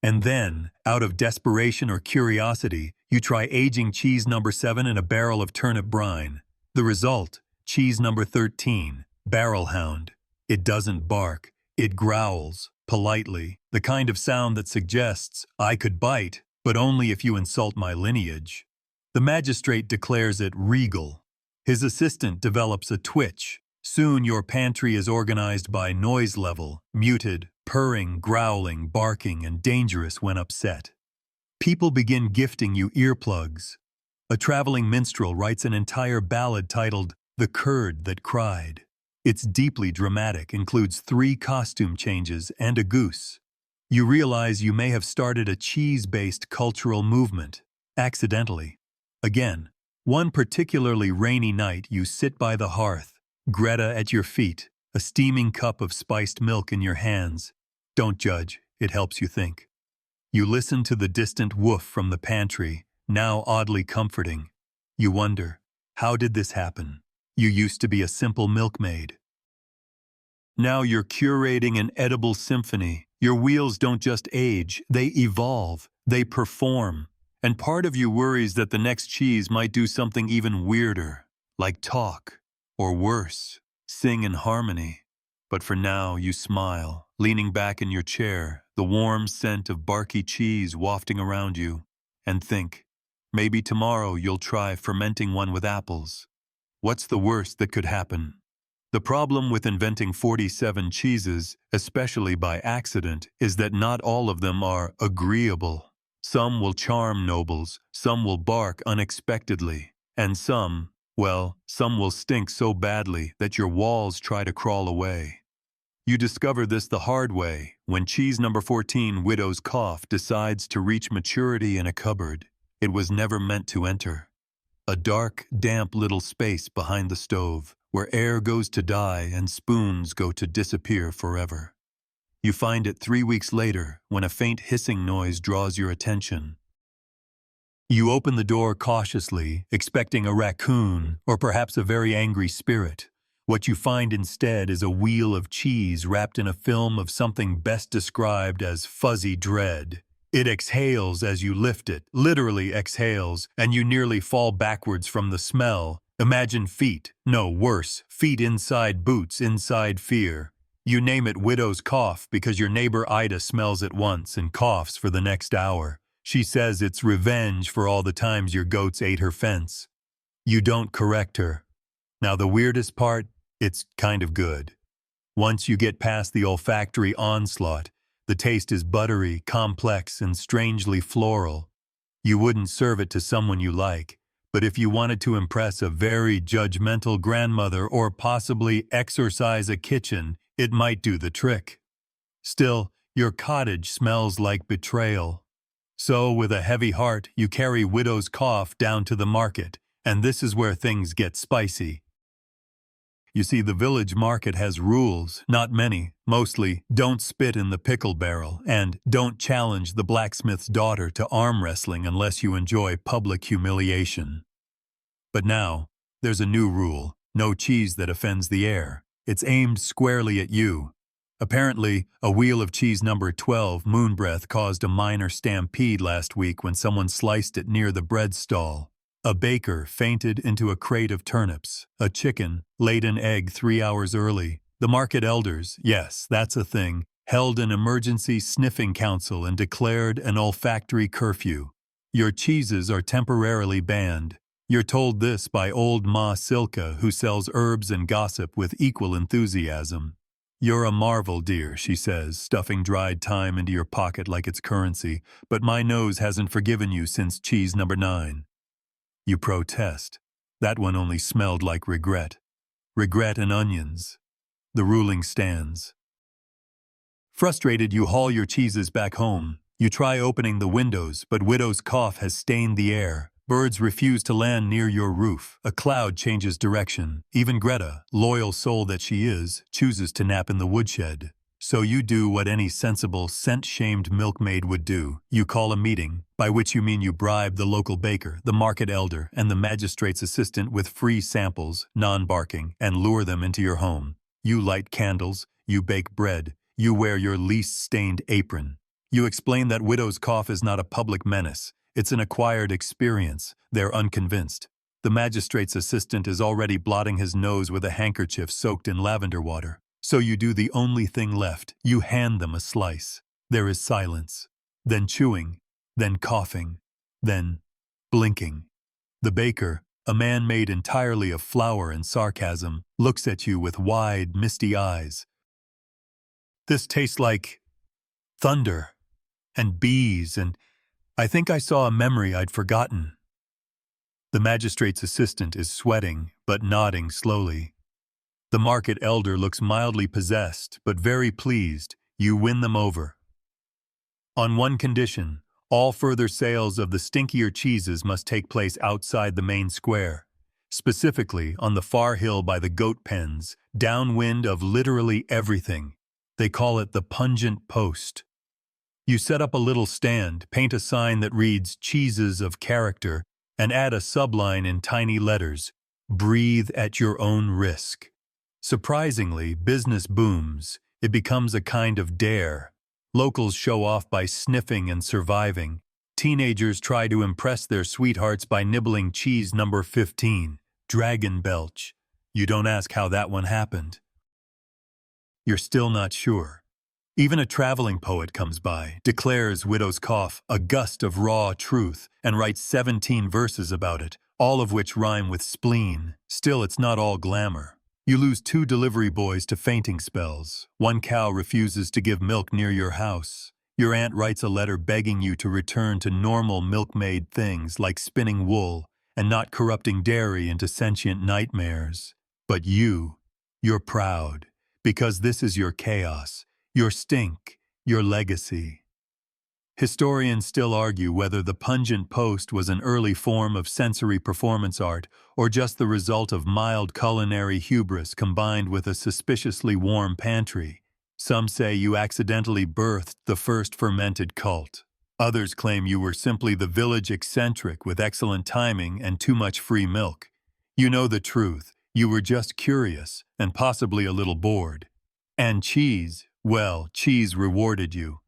A: And then, out of desperation or curiosity, you try aging cheese number 7 in a barrel of turnip brine. The result, cheese number 13, barrel hound. It doesn't bark. It growls, politely, the kind of sound that suggests, I could bite, but only if you insult my lineage. The magistrate declares it regal. His assistant develops a twitch. Soon your pantry is organized by noise level, muted, purring, growling, barking, and dangerous when upset. People begin gifting you earplugs. A traveling minstrel writes an entire ballad titled The Curd That Cried. It's deeply dramatic, includes 3 costume changes and a goose. You realize you may have started a cheese-based cultural movement, accidentally. Again, one particularly rainy night you sit by the hearth, Greta at your feet, a steaming cup of spiced milk in your hands. Don't judge, it helps you think. You listen to the distant woof from the pantry, now oddly comforting. You wonder, how did this happen? You used to be a simple milkmaid. Now you're curating an edible symphony. Your wheels don't just age, they evolve, they perform. And part of you worries that the next cheese might do something even weirder, like talk, or worse, sing in harmony. But for now, you smile, leaning back in your chair, the warm scent of barky cheese wafting around you, and think, maybe tomorrow you'll try fermenting one with apples. What's the worst that could happen? The problem with inventing 47 cheeses, especially by accident, is that not all of them are agreeable. Some will charm nobles, some will bark unexpectedly, and some will stink so badly that your walls try to crawl away. You discover this the hard way when cheese number 14, Widow's Cough, decides to reach maturity in a cupboard it was never meant to enter. A dark, damp little space behind the stove, where air goes to die and spoons go to disappear forever. You find it 3 weeks later when a faint hissing noise draws your attention. You open the door cautiously, expecting a raccoon or perhaps a very angry spirit. What you find instead is a wheel of cheese wrapped in a film of something best described as fuzzy dread. It exhales as you lift it, literally exhales, and you nearly fall backwards from the smell. Imagine feet, no worse, feet inside boots, inside fear. You name it Widow's Cough because your neighbor Ida smells it once and coughs for the next hour. She says it's revenge for all the times your goats ate her fence. You don't correct her. Now the weirdest part, it's kind of good. Once you get past the olfactory onslaught, the taste is buttery, complex, and strangely floral. You wouldn't serve it to someone you like, but if you wanted to impress a very judgmental grandmother or possibly exorcise a kitchen, it might do the trick. Still, your cottage smells like betrayal. So, with a heavy heart, you carry Widow's Cough down to the market, and this is where things get spicy. You see, the village market has rules, not many, mostly don't spit in the pickle barrel and don't challenge the blacksmith's daughter to arm wrestling unless you enjoy public humiliation. But now, there's a new rule, no cheese that offends the air. It's aimed squarely at you. Apparently, a wheel of cheese number 12, Moonbreath, caused a minor stampede last week when someone sliced it near the bread stall. A baker fainted into a crate of turnips. A chicken laid an egg 3 hours early. The market elders, yes, that's a thing, held an emergency sniffing council and declared an olfactory curfew. Your cheeses are temporarily banned. You're told this by old Ma Silka, who sells herbs and gossip with equal enthusiasm. You're a marvel, dear, she says, stuffing dried thyme into your pocket like it's currency, but my nose hasn't forgiven you since cheese number 9. You protest. That one only smelled like regret. Regret and onions. The ruling stands. Frustrated, you haul your cheeses back home. You try opening the windows, but Widow's Cough has stained the air. Birds refuse to land near your roof. A cloud changes direction. Even Greta, loyal soul that she is, chooses to nap in the woodshed. So you do what any sensible, scent-shamed milkmaid would do. You call a meeting, by which you mean you bribe the local baker, the market elder, and the magistrate's assistant with free samples, non-barking, and lure them into your home. You light candles, you bake bread, you wear your least-stained apron. You explain that Widow's Cough is not a public menace. It's an acquired experience. They're unconvinced. The magistrate's assistant is already blotting his nose with a handkerchief soaked in lavender water. So you do the only thing left. You hand them a slice. There is silence. Then chewing. Then coughing. Then blinking. The baker, a man made entirely of flour and sarcasm, looks at you with wide, misty eyes. This tastes like thunder and bees, and I think I saw a memory I'd forgotten. The magistrate's assistant is sweating, but nodding slowly. The market elder looks mildly possessed, but very pleased. You win them over. On one condition, all further sales of the stinkier cheeses must take place outside the main square, specifically on the far hill by the goat pens, downwind of literally everything. They call it the pungent post. You set up a little stand, paint a sign that reads "Cheeses of Character," and add a subline in tiny letters, "Breathe at your own risk." Surprisingly, business booms. It becomes a kind of dare. Locals show off by sniffing and surviving. Teenagers try to impress their sweethearts by nibbling cheese number 15, Dragon Belch. You don't ask how that one happened. You're still not sure. Even a traveling poet comes by, declares widow's cough a gust of raw truth, and writes 17 verses about it, all of which rhyme with spleen. Still, it's not all glamour. You lose 2 delivery boys to fainting spells. 1 cow refuses to give milk near your house. Your aunt writes a letter begging you to return to normal milkmaid things like spinning wool and not corrupting dairy into sentient nightmares. But you're proud, because this is your chaos, your stink, your legacy. Historians still argue whether the pungent post was an early form of sensory performance art or just the result of mild culinary hubris combined with a suspiciously warm pantry. Some say you accidentally birthed the first fermented cult. Others claim you were simply the village eccentric with excellent timing and too much free milk. You know the truth. You were just curious and possibly a little bored. And cheese, well, cheese rewarded you.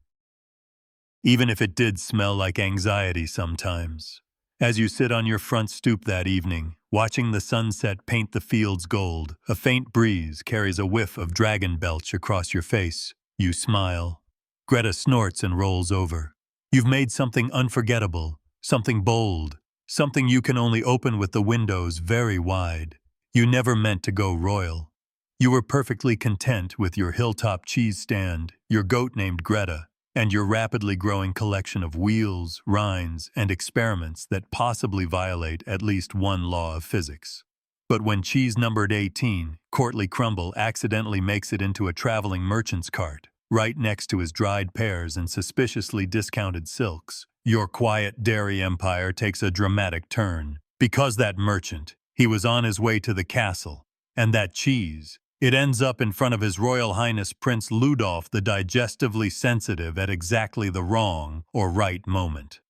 A: Even if it did smell like anxiety sometimes. As you sit on your front stoop that evening, watching the sunset paint the fields gold, a faint breeze carries a whiff of dragon belch across your face. You smile. Greta snorts and rolls over. You've made something unforgettable, something bold, something you can only open with the windows very wide. You never meant to go royal. You were perfectly content with your hilltop cheese stand, your goat named Greta, and your rapidly growing collection of wheels, rinds, and experiments that possibly violate at least one law of physics. But when cheese numbered 18, Courtly Crumble accidentally makes it into a traveling merchant's cart, right next to his dried pears and suspiciously discounted silks, your quiet dairy empire takes a dramatic turn. Because that merchant, he was on his way to the castle, and that cheese, it ends up in front of His Royal Highness Prince Ludolf the digestively sensitive at exactly the wrong or right moment.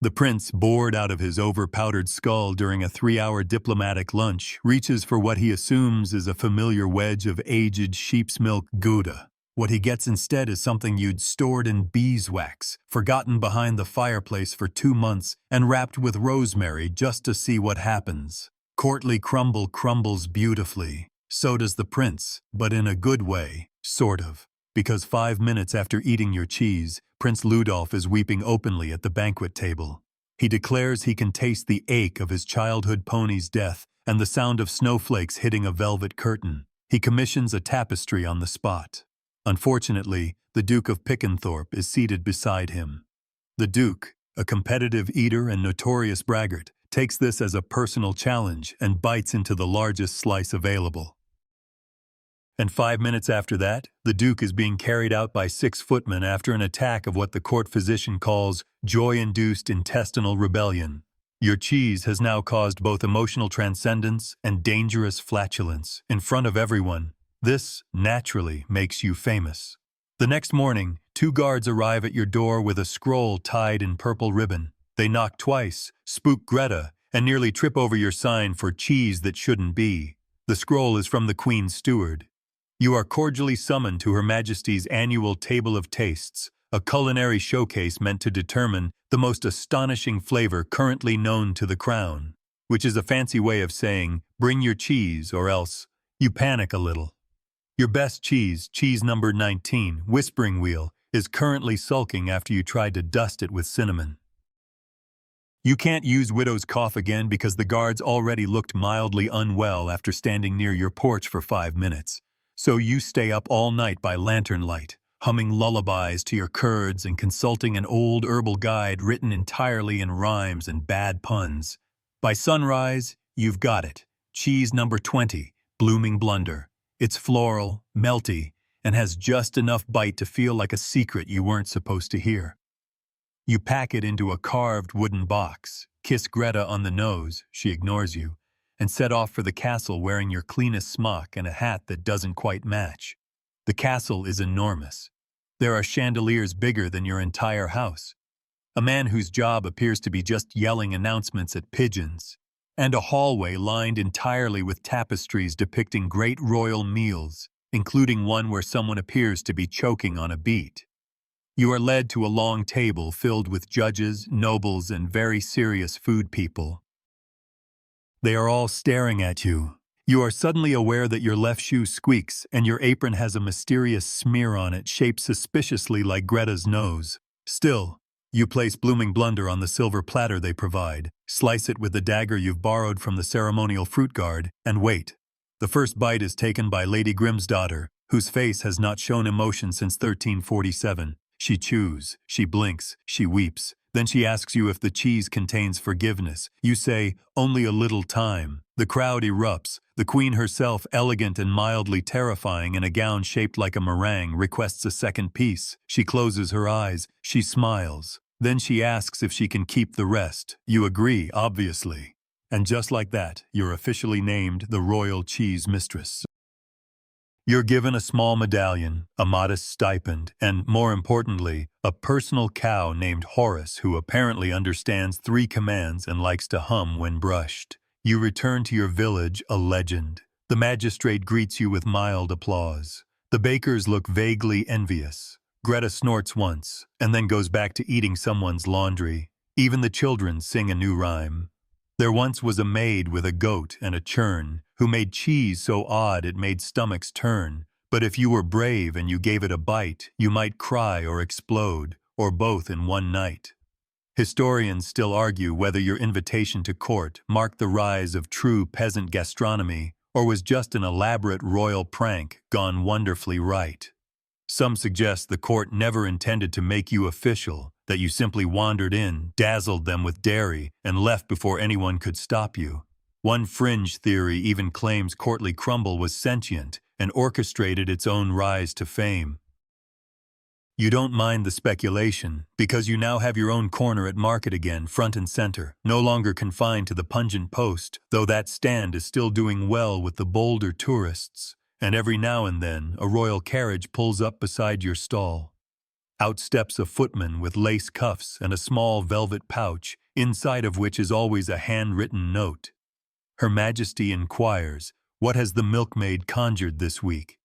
A: The prince, bored out of his over-powdered skull during a 3-hour diplomatic lunch, reaches for what he assumes is a familiar wedge of aged sheep's milk Gouda. What he gets instead is something you'd stored in beeswax, forgotten behind the fireplace for 2 months, and wrapped with rosemary just to see what happens. Courtly Crumble crumbles beautifully. So does the prince, but in a good way, sort of. Because 5 minutes after eating your cheese, Prince Ludolf is weeping openly at the banquet table. He declares he can taste the ache of his childhood pony's death and the sound of snowflakes hitting a velvet curtain. He commissions a tapestry on the spot. Unfortunately, the Duke of Pickensthorpe is seated beside him. The Duke, a competitive eater and notorious braggart, takes this as a personal challenge and bites into the largest slice available. And 5 minutes after that, the Duke is being carried out by 6 footmen after an attack of what the court physician calls joy-induced intestinal rebellion. Your cheese has now caused both emotional transcendence and dangerous flatulence in front of everyone. This, naturally, makes you famous. The next morning, 2 guards arrive at your door with a scroll tied in purple ribbon. They knock twice, spook Greta, and nearly trip over your sign for cheese that shouldn't be. The scroll is from the Queen's steward. You are cordially summoned to Her Majesty's annual Table of Tastes, a culinary showcase meant to determine the most astonishing flavor currently known to the crown, which is a fancy way of saying, bring your cheese or else you panic a little. Your best cheese, cheese number 19, Whispering Wheel, is currently sulking after you tried to dust it with cinnamon. You can't use widow's cough again because the guards already looked mildly unwell after standing near your porch for 5 minutes. So you stay up all night by lantern light, humming lullabies to your curds and consulting an old herbal guide written entirely in rhymes and bad puns. By sunrise, you've got it. Cheese number 20, Blooming Blunder. It's floral, melty, and has just enough bite to feel like a secret you weren't supposed to hear. You pack it into a carved wooden box, kiss Greta on the nose, she ignores you, and set off for the castle wearing your cleanest smock and a hat that doesn't quite match. The castle is enormous. There are chandeliers bigger than your entire house. A man whose job appears to be just yelling announcements at pigeons. and a hallway lined entirely with tapestries depicting great royal meals, including one where someone appears to be choking on a beet. You are led to a long table filled with judges, nobles, and very serious food people. They are all staring at you. You are suddenly aware that your left shoe squeaks and your apron has a mysterious smear on it shaped suspiciously like Greta's nose. Still, you place blooming blunder on the silver platter they provide, slice it with the dagger you've borrowed from the ceremonial fruit guard, and wait. The first bite is taken by Lady Grimsdaughter, whose face has not shown emotion since 1347. She chews, she blinks, she weeps. Then she asks you if the cheese contains forgiveness. You say, only a little time. The crowd erupts. The queen herself, elegant and mildly terrifying in a gown shaped like a meringue, requests a second piece. She closes her eyes. She smiles. Then she asks if she can keep the rest. You agree, obviously. And just like that, you're officially named the Royal Cheese Mistress. You're given a small medallion, a modest stipend, and, more importantly, a personal cow named Horace who apparently understands 3 commands and likes to hum when brushed. You return to your village a legend. The magistrate greets you with mild applause. The bakers look vaguely envious. Greta snorts once, and then goes back to eating someone's laundry. Even the children sing a new rhyme. There once was a maid with a goat and a churn, who made cheese so odd it made stomachs turn. But if you were brave and you gave it a bite, you might cry or explode, or both in one night. Historians still argue whether your invitation to court marked the rise of true peasant gastronomy, or was just an elaborate royal prank gone wonderfully right. Some suggest the court never intended to make you official, that you simply wandered in, dazzled them with dairy, and left before anyone could stop you. One fringe theory even claims courtly crumble was sentient and orchestrated its own rise to fame. You don't mind the speculation, because you now have your own corner at market again, front and center, no longer confined to the pungent post, though that stand is still doing well with the bolder tourists, and every now and then a royal carriage pulls up beside your stall. Out steps a footman with lace cuffs and a small velvet pouch, inside of which is always a handwritten note. Her Majesty inquires, "What has the milkmaid conjured this week?"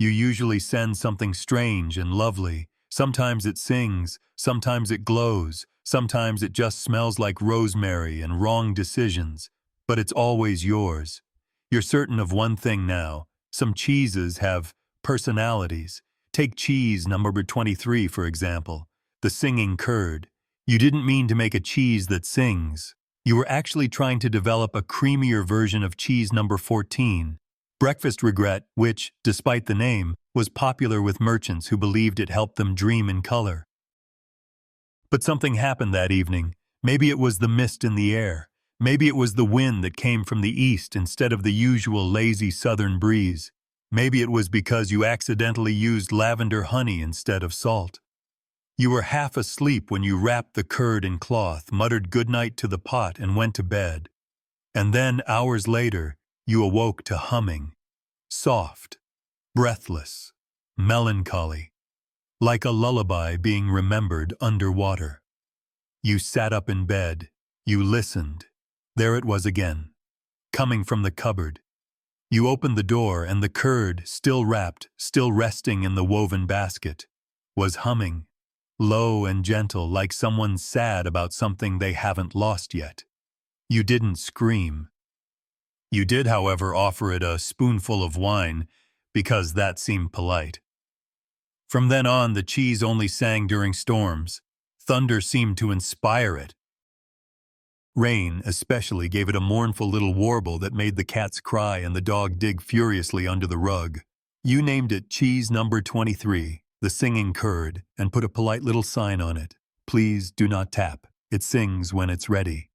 A: You usually send something strange and lovely. Sometimes it sings, sometimes it glows, sometimes it just smells like rosemary and wrong decisions, but it's always yours. You're certain of one thing now: some cheeses have personalities. Take cheese number 23, for example, the singing curd. You didn't mean to make a cheese that sings. You were actually trying to develop a creamier version of cheese number 14, breakfast regret, which, despite the name, was popular with merchants who believed it helped them dream in color. But something happened that evening. Maybe it was the mist in the air. Maybe it was the wind that came from the east instead of the usual lazy southern breeze. Maybe it was because you accidentally used lavender honey instead of salt. You were half asleep when you wrapped the curd in cloth, muttered goodnight to the pot, and went to bed. And then, hours later, you awoke to humming. Soft, breathless, melancholy, like a lullaby being remembered underwater. You sat up in bed. You listened. There it was again, coming from the cupboard. You opened the door, and the curd, still wrapped, still resting in the woven basket, was humming, low and gentle, like someone sad about something they haven't lost yet. You didn't scream. You did, however, offer it a spoonful of wine, because that seemed polite. From then on, the cheese only sang during storms. Thunder seemed to inspire it. Rain, especially, gave it a mournful little warble that made the cats cry and the dog dig furiously under the rug. You named it cheese number 23, the singing curd, and put a polite little sign on it. Please do not tap. It sings when it's ready.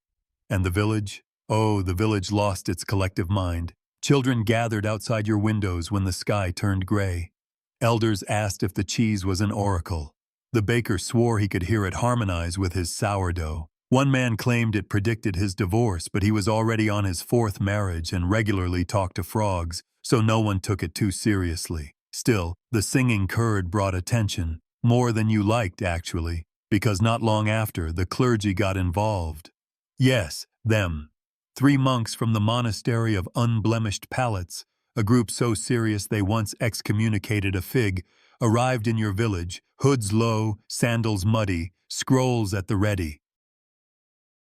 A: And the village? Oh, the village lost its collective mind. Children gathered outside your windows when the sky turned gray. Elders asked if the cheese was an oracle. The baker swore he could hear it harmonize with his sourdough. One man claimed it predicted his divorce, but he was already on his 4th marriage and regularly talked to frogs, so no one took it too seriously. Still, the singing curd brought attention, more than you liked actually, because not long after, the clergy got involved. Yes, them. 3 monks from the monastery of unblemished palates, a group so serious they once excommunicated a fig, arrived in your village, hoods low, sandals muddy, scrolls at the ready.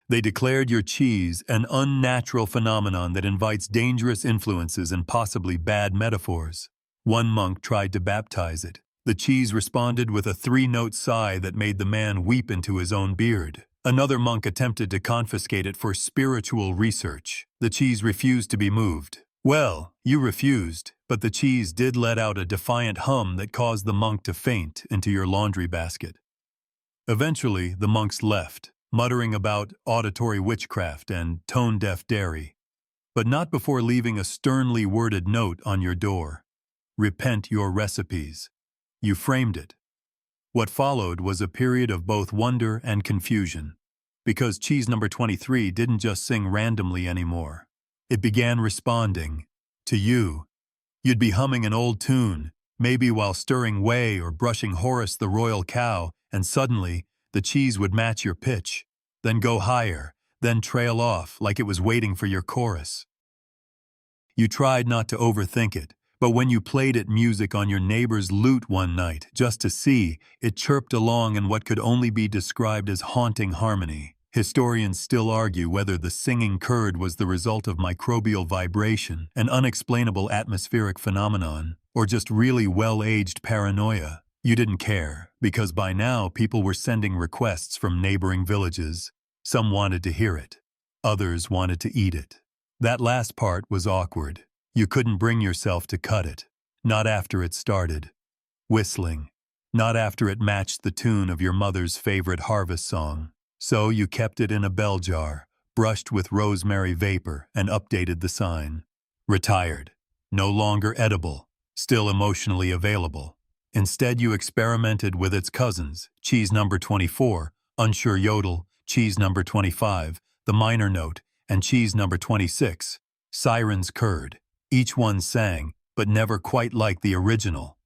A: They declared your cheese an unnatural phenomenon that invites dangerous influences and possibly bad metaphors. One monk tried to baptize it. The cheese responded with a 3-note sigh that made the man weep into his own beard. Another monk attempted to confiscate it for spiritual research. The cheese refused to be moved. Well, you refused, but the cheese did let out a defiant hum that caused the monk to faint into your laundry basket. Eventually, the monks left, muttering about auditory witchcraft and tone-deaf dairy, but not before leaving a sternly worded note on your door. Repent your recipes. You framed it. What followed was a period of both wonder and confusion, because cheese number 23 didn't just sing randomly anymore. It began responding to you. You'd be humming an old tune, maybe while stirring whey or brushing Horace the royal cow, and suddenly, the cheese would match your pitch, then go higher, then trail off like it was waiting for your chorus. You tried not to overthink it, but when you played it music on your neighbor's lute one night, just to see, it chirped along in what could only be described as haunting harmony. Historians still argue whether the singing curd was the result of microbial vibration, an unexplainable atmospheric phenomenon, or just really well-aged paranoia. You didn't care, because by now people were sending requests from neighboring villages. Some wanted to hear it. Others wanted to eat it. That last part was awkward. You couldn't bring yourself to cut it. Not after it started. Whistling. Not after it matched the tune of your mother's favorite harvest song. So you kept it in a bell jar, brushed with rosemary vapor, and updated the sign. Retired. No longer edible. Still emotionally available. Instead, you experimented with its cousins, cheese number 24, unsure yodel, cheese number 25, the minor note, and cheese number 26, siren's curd. Each one sang, but never quite like the original.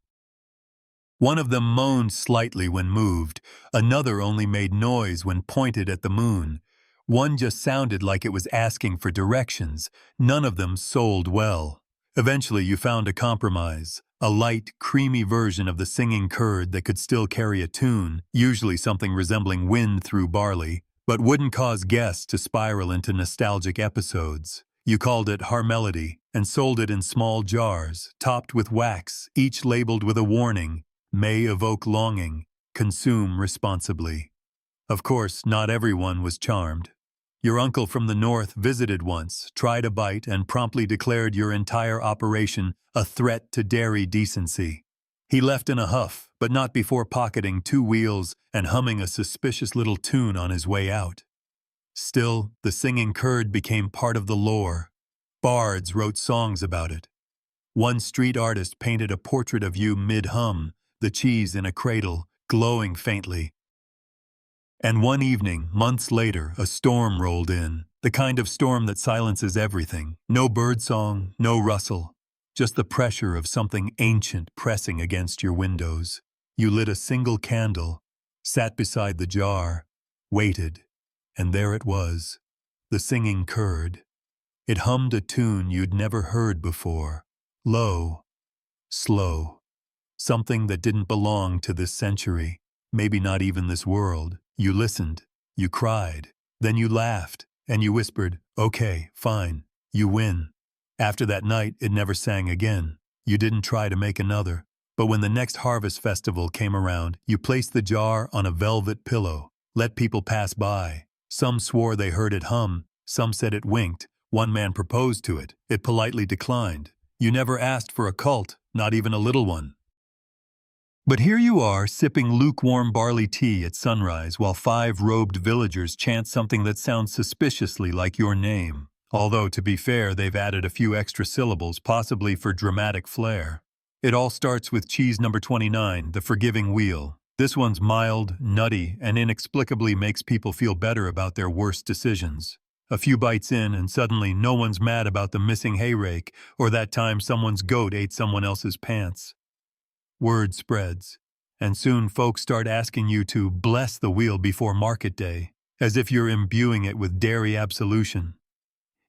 A: One of them moaned slightly when moved, another only made noise when pointed at the moon. One just sounded like it was asking for directions. None of them sold well. Eventually you found a compromise, a light, creamy version of the singing curd that could still carry a tune, usually something resembling wind through barley, but wouldn't cause guests to spiral into nostalgic episodes. You called it Harmelody and sold it in small jars, topped with wax, each labeled with a warning, may evoke longing, consume responsibly. Of course, not everyone was charmed. Your uncle from the north visited once, tried a bite, and promptly declared your entire operation a threat to dairy decency. He left in a huff, but not before pocketing 2 wheels and humming a suspicious little tune on his way out. Still, the singing curd became part of the lore. Bards wrote songs about it. One street artist painted a portrait of you mid-hum, the cheese in a cradle, glowing faintly. And one evening, months later, a storm rolled in, the kind of storm that silences everything. No birdsong, no rustle, just the pressure of something ancient pressing against your windows. You lit a single candle, sat beside the jar, waited, and there it was, the singing curd. It hummed a tune you'd never heard before, low, slow, something that didn't belong to this century, maybe not even this world. You listened, you cried, then you laughed, and you whispered, "Okay, fine, you win." After that night, it never sang again. You didn't try to make another. But when the next harvest festival came around, you placed the jar on a velvet pillow, let people pass by. Some swore they heard it hum, some said it winked. One man proposed to it. It politely declined. You never asked for a cult, not even a little one. But here you are, sipping lukewarm barley tea at sunrise while 5 robed villagers chant something that sounds suspiciously like your name. Although, to be fair, they've added a few extra syllables, possibly for dramatic flair. It all starts with cheese number 29, the forgiving wheel. This one's mild, nutty, and inexplicably makes people feel better about their worst decisions. A few bites in, and suddenly no one's mad about the missing hay rake or that time someone's goat ate someone else's pants. Word spreads, and soon folks start asking you to bless the wheel before market day, as if you're imbuing it with dairy absolution.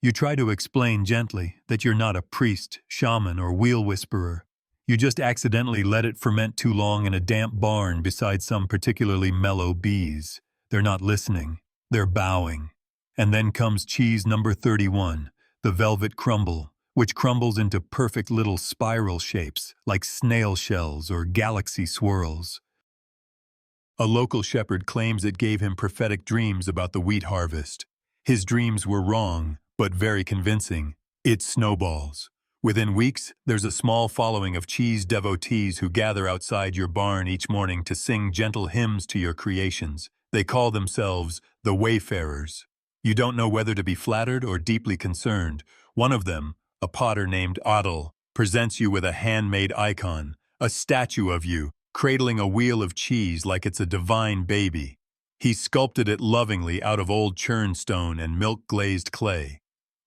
A: You try to explain gently that you're not a priest, shaman, or wheel whisperer. You just accidentally let it ferment too long in a damp barn beside some particularly mellow bees. They're not listening. They're bowing. And then comes cheese number 31, the velvet crumble, which crumbles into perfect little spiral shapes, like snail shells or galaxy swirls. A local shepherd claims it gave him prophetic dreams about the wheat harvest. His dreams were wrong, but very convincing. It snowballs. Within weeks, there's a small following of cheese devotees who gather outside your barn each morning to sing gentle hymns to your creations. They call themselves the Wayfarers. You don't know whether to be flattered or deeply concerned. One of them, a potter named Otto, presents you with a handmade icon, a statue of you, cradling a wheel of cheese like it's a divine baby. He sculpted it lovingly out of old churnstone and milk-glazed clay.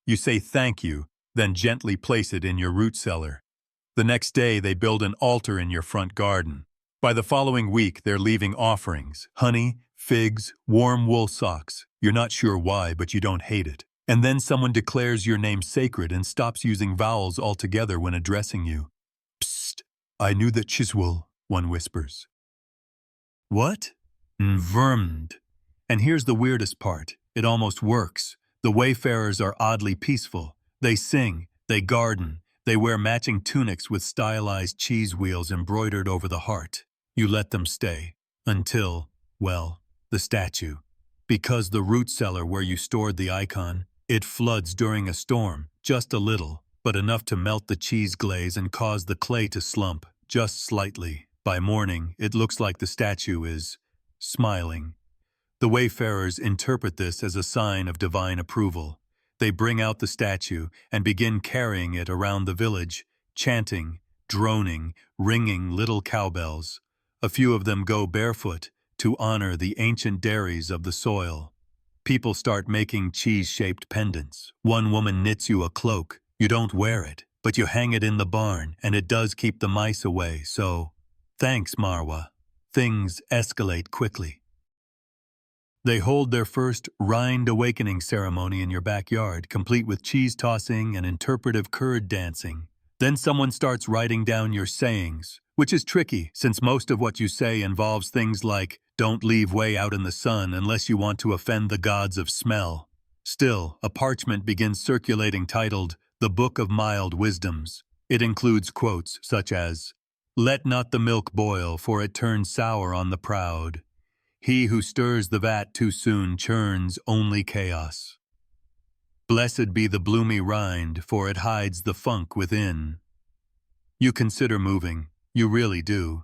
A: You say thank you, then gently place it in your root cellar. The next day, they build an altar in your front garden. By the following week, they're leaving offerings: honey, figs, warm wool socks. You're not sure why, but you don't hate it. And then someone declares your name sacred and stops using vowels altogether when addressing you. Psst, I knew that Chiswell, one whispers. What? Vermed. And here's the weirdest part. It almost works. The Wayfarers are oddly peaceful. They sing, they garden, they wear matching tunics with stylized cheese wheels embroidered over the heart. You let them stay. Until, well, the statue. Because the root cellar where you stored the icon, it floods during a storm, just a little, but enough to melt the cheese glaze and cause the clay to slump, just slightly. By morning, it looks like the statue is smiling. The Wayfarers interpret this as a sign of divine approval. They bring out the statue and begin carrying it around the village, chanting, droning, ringing little cowbells. A few of them go barefoot to honor the ancient dairies of the soil. People start making cheese-shaped pendants. One woman knits you a cloak. You don't wear it, but you hang it in the barn, and it does keep the mice away, so thanks, Marwa. Things escalate quickly. They hold their first rind awakening ceremony in your backyard, complete with cheese tossing and interpretive curd dancing. Then someone starts writing down your sayings, which is tricky since most of what you say involves things like, don't leave way out in the sun unless you want to offend the gods of smell. Still, a parchment begins circulating titled, The Book of Mild Wisdoms. It includes quotes such as, let not the milk boil, for it turns sour on the proud. He who stirs the vat too soon churns only chaos. Blessed be the bloomy rind, for it hides the funk within. You consider moving, you really do.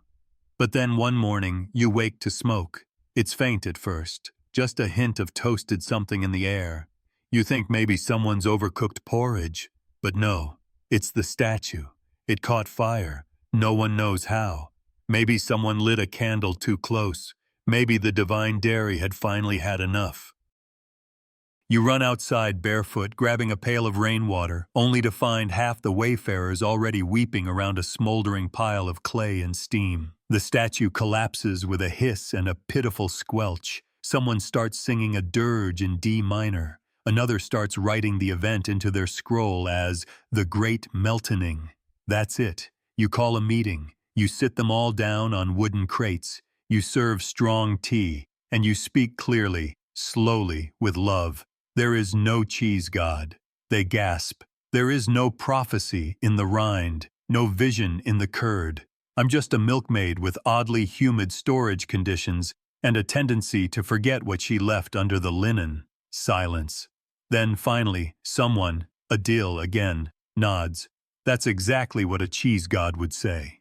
A: But then one morning, you wake to smoke. It's faint at first, just a hint of toasted something in the air. You think maybe someone's overcooked porridge, but no, it's the statue. It caught fire. No one knows how. Maybe someone lit a candle too close. Maybe the divine dairy had finally had enough. You run outside barefoot, grabbing a pail of rainwater, only to find half the Wayfarers already weeping around a smoldering pile of clay and steam. The statue collapses with a hiss and a pitiful squelch. Someone starts singing a dirge in D minor. Another starts writing the event into their scroll as the Great Meltening. That's it. You call a meeting. You sit them all down on wooden crates. You serve strong tea, and you speak clearly, slowly, with love. There is no cheese god. They gasp. There is no prophecy in the rind, no vision in the curd. I'm just a milkmaid with oddly humid storage conditions and a tendency to forget what she left under the linen. Silence. Then finally, someone, Adil again, nods. That's exactly what a cheese god would say.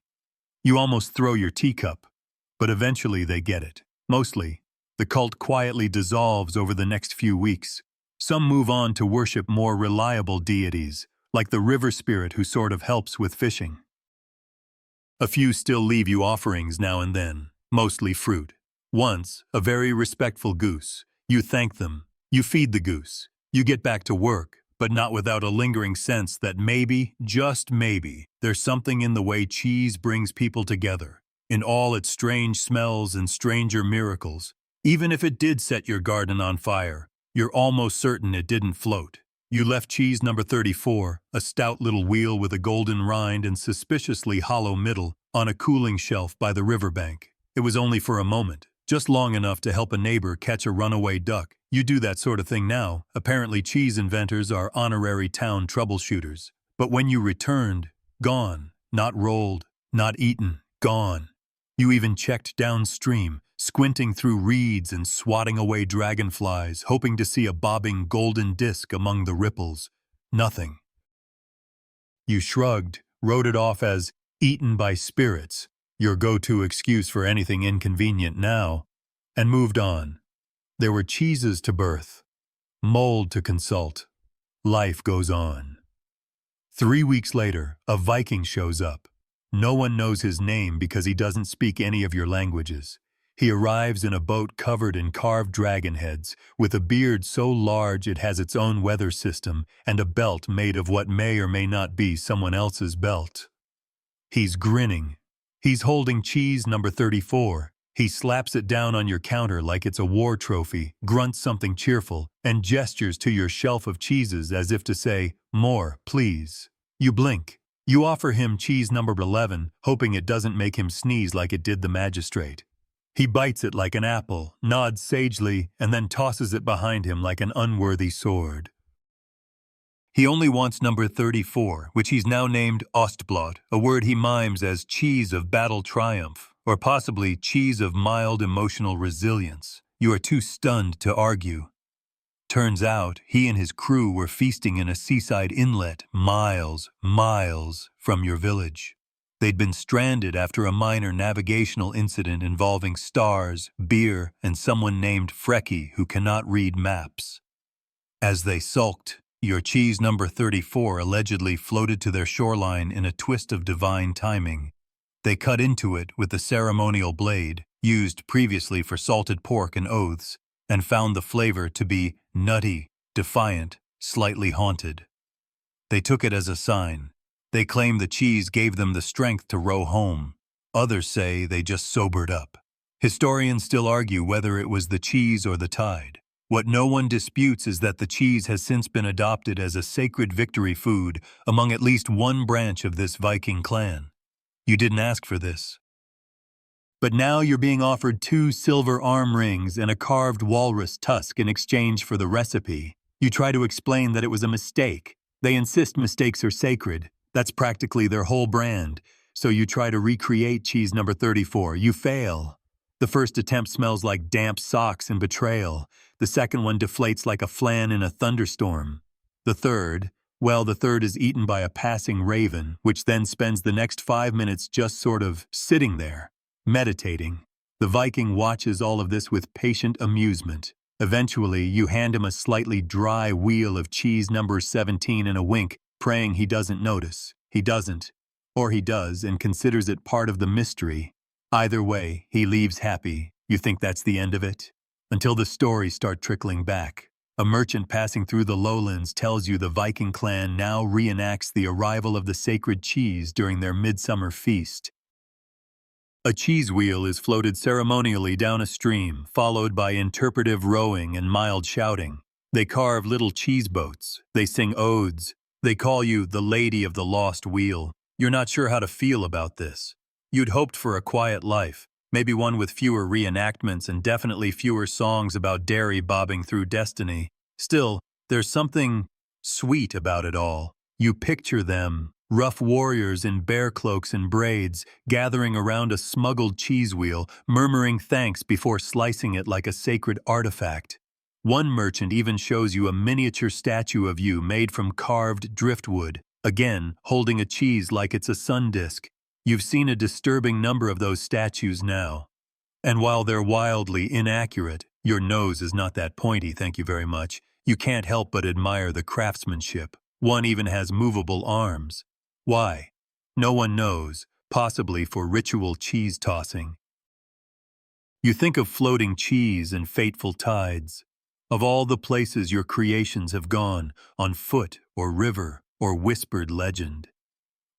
A: You almost throw your teacup. But eventually they get it. Mostly, the cult quietly dissolves over the next few weeks. Some move on to worship more reliable deities, like the river spirit who sort of helps with fishing. A few still leave you offerings now and then, mostly fruit. Once, a very respectful goose. You thank them. You feed the goose. You get back to work, but not without a lingering sense that maybe, just maybe, there's something in the way cheese brings people together. In all its strange smells and stranger miracles, even if it did set your garden on fire, you're almost certain it didn't float. You left cheese number 34, a stout little wheel with a golden rind and suspiciously hollow middle, on a cooling shelf by the riverbank. It was only for a moment, just long enough to help a neighbor catch a runaway duck. You do that sort of thing now. Apparently cheese inventors are honorary town troubleshooters. But when you returned, gone, not rolled, not eaten, gone. You even checked downstream, squinting through reeds and swatting away dragonflies, hoping to see a bobbing golden disk among the ripples. Nothing. You shrugged, wrote it off as eaten by spirits, your go-to excuse for anything inconvenient now, and moved on. There were cheeses to birth, mold to consult. Life goes on. 3 weeks later, a Viking shows up. No one knows his name because he doesn't speak any of your languages. He arrives in a boat covered in carved dragon heads, with a beard so large it has its own weather system, and a belt made of what may or may not be someone else's belt. He's grinning. He's holding cheese number 34. He slaps it down on your counter like it's a war trophy, grunts something cheerful, and gestures to your shelf of cheeses as if to say, "More, please." You blink. You offer him cheese number 11, hoping it doesn't make him sneeze like it did the magistrate. He bites it like an apple, nods sagely, and then tosses it behind him like an unworthy sword. He only wants number 34, which he's now named Ostblot, a word he mimes as cheese of battle triumph, or possibly cheese of mild emotional resilience. You are too stunned to argue. Turns out, he and his crew were feasting in a seaside inlet miles from your village. They'd been stranded after a minor navigational incident involving stars, beer, and someone named Frecky who cannot read maps. As they sulked, your cheese number 34 allegedly floated to their shoreline in a twist of divine timing. They cut into it with the ceremonial blade, used previously for salted pork and oaths, and found the flavor to be nutty, defiant, slightly haunted. They took it as a sign. They claim the cheese gave them the strength to row home. Others say they just sobered up. Historians still argue whether it was the cheese or the tide. What no one disputes is that the cheese has since been adopted as a sacred victory food among at least one branch of this Viking clan. You didn't ask for this. But now you're being offered 2 silver arm rings and a carved walrus tusk in exchange for the recipe. You try to explain that it was a mistake. They insist mistakes are sacred. That's practically their whole brand. So you try to recreate cheese number 34. You fail. The first attempt smells like damp socks and betrayal. The second one deflates like a flan in a thunderstorm. The third is eaten by a passing raven, which then spends the next 5 minutes just sort of sitting there, meditating. The Viking watches all of this with patient amusement. Eventually, you hand him a slightly dry wheel of cheese number 17 and a wink, praying he doesn't notice. He doesn't. Or he does and considers it part of the mystery. Either way, he leaves happy. You think that's the end of it? Until the stories start trickling back. A merchant passing through the lowlands tells you the Viking clan now reenacts the arrival of the sacred cheese during their midsummer feast. A cheese wheel is floated ceremonially down a stream, followed by interpretive rowing and mild shouting. They carve little cheese boats. They sing odes. They call you the Lady of the Lost Wheel. You're not sure how to feel about this. You'd hoped for a quiet life, maybe one with fewer reenactments and definitely fewer songs about dairy bobbing through destiny. Still, there's something sweet about it all. You picture them, rough warriors in bear cloaks and braids, gathering around a smuggled cheese wheel, murmuring thanks before slicing it like a sacred artifact. One merchant even shows you a miniature statue of you made from carved driftwood, again holding a cheese like it's a sun disk. You've seen a disturbing number of those statues now. And while they're wildly inaccurate, your nose is not that pointy, thank you very much. You can't help but admire the craftsmanship. One even has movable arms. Why? No one knows, possibly for ritual cheese tossing. You think of floating cheese and fateful tides. Of all the places your creations have gone, on foot or river or whispered legend.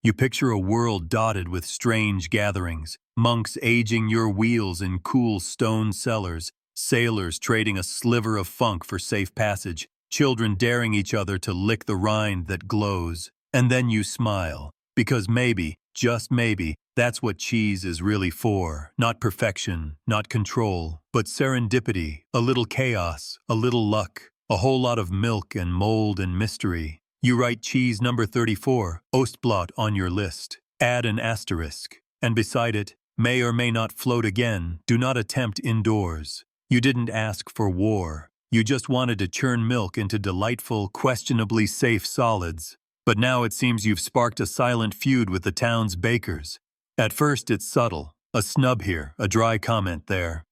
A: You picture a world dotted with strange gatherings, monks aging your wheels in cool stone cellars, sailors trading a sliver of funk for safe passage, children daring each other to lick the rind that glows, and then you smile, because maybe, just maybe, that's what cheese is really for. Not perfection, not control, but serendipity, a little chaos, a little luck, a whole lot of milk and mold and mystery. You write cheese number 34, Ostblot, on your list. Add an asterisk. And beside it, may or may not float again, do not attempt indoors. You didn't ask for war. You just wanted to churn milk into delightful, questionably safe solids. But now it seems you've sparked a silent feud with the town's bakers. At first it's subtle, a snub here, a dry comment there.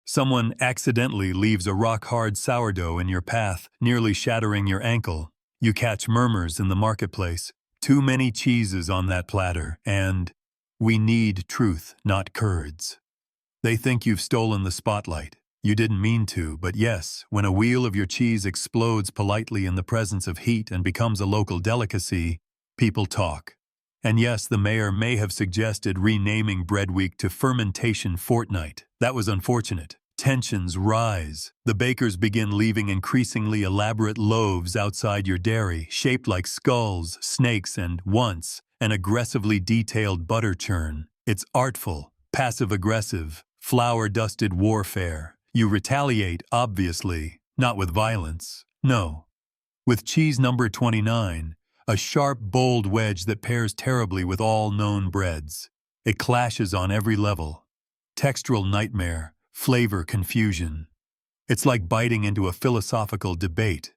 A: Someone accidentally leaves a rock-hard sourdough in your path, nearly shattering your ankle. You catch murmurs in the marketplace. Too many cheeses on that platter, and we need truth, not curds. They think you've stolen the spotlight. You didn't mean to, but yes, when a wheel of your cheese explodes politely in the presence of heat and becomes a local delicacy, people talk. And yes, the mayor may have suggested renaming Bread Week to Fermentation Fortnight. That was unfortunate. Tensions rise. The bakers begin leaving increasingly elaborate loaves outside your dairy, shaped like skulls, snakes, and, once, an aggressively detailed butter churn. It's artful, passive-aggressive, flour-dusted warfare. You retaliate, obviously, not with violence. No. With cheese number 29, a sharp, bold wedge that pairs terribly with all known breads. It clashes on every level. Textural nightmare, flavor confusion. It's like biting into a philosophical debate.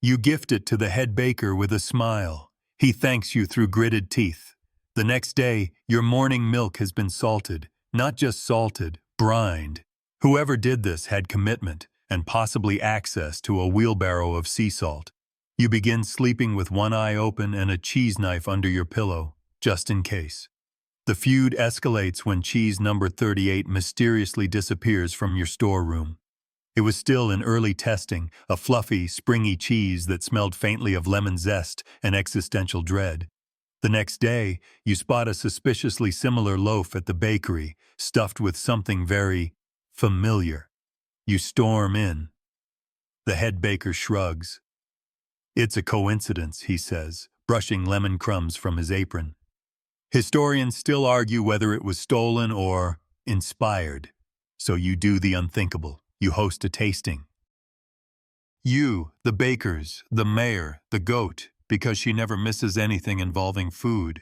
A: You gift it to the head baker with a smile. He thanks you through gritted teeth. The next day, your morning milk has been salted. Not just salted, brined. Whoever did this had commitment and possibly access to a wheelbarrow of sea salt. You begin sleeping with one eye open and a cheese knife under your pillow, just in case. The feud escalates when cheese number 38 mysteriously disappears from your storeroom. It was still in early testing, a fluffy, springy cheese that smelled faintly of lemon zest and existential dread. The next day, you spot a suspiciously similar loaf at the bakery, stuffed with something very familiar. You storm in. The head baker shrugs. It's a coincidence, he says, brushing lemon crumbs from his apron. Historians still argue whether it was stolen or inspired. So you do the unthinkable. You host a tasting. You, the bakers, the mayor, the goat, because she never misses anything involving food.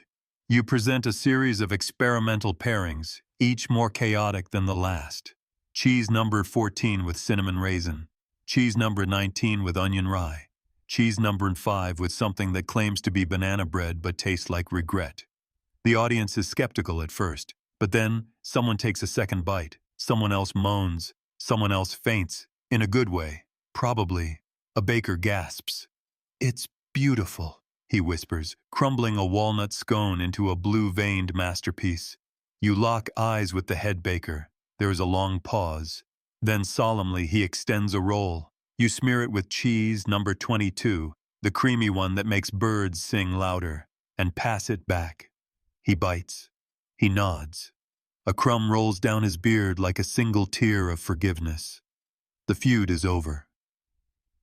A: You present a series of experimental pairings, each more chaotic than the last. Cheese number 14 with cinnamon raisin. Cheese number 19 with onion rye. Cheese number 5 with something that claims to be banana bread but tastes like regret. The audience is skeptical at first, but then someone takes a second bite. Someone else moans. Someone else faints, in a good way. Probably. A baker gasps. It's beautiful, he whispers, crumbling a walnut scone into a blue-veined masterpiece. You lock eyes with the head baker. There is a long pause. Then solemnly he extends a roll. You smear it with cheese number 22, the creamy one that makes birds sing louder, and pass it back. He bites. He nods. A crumb rolls down his beard like a single tear of forgiveness. The feud is over.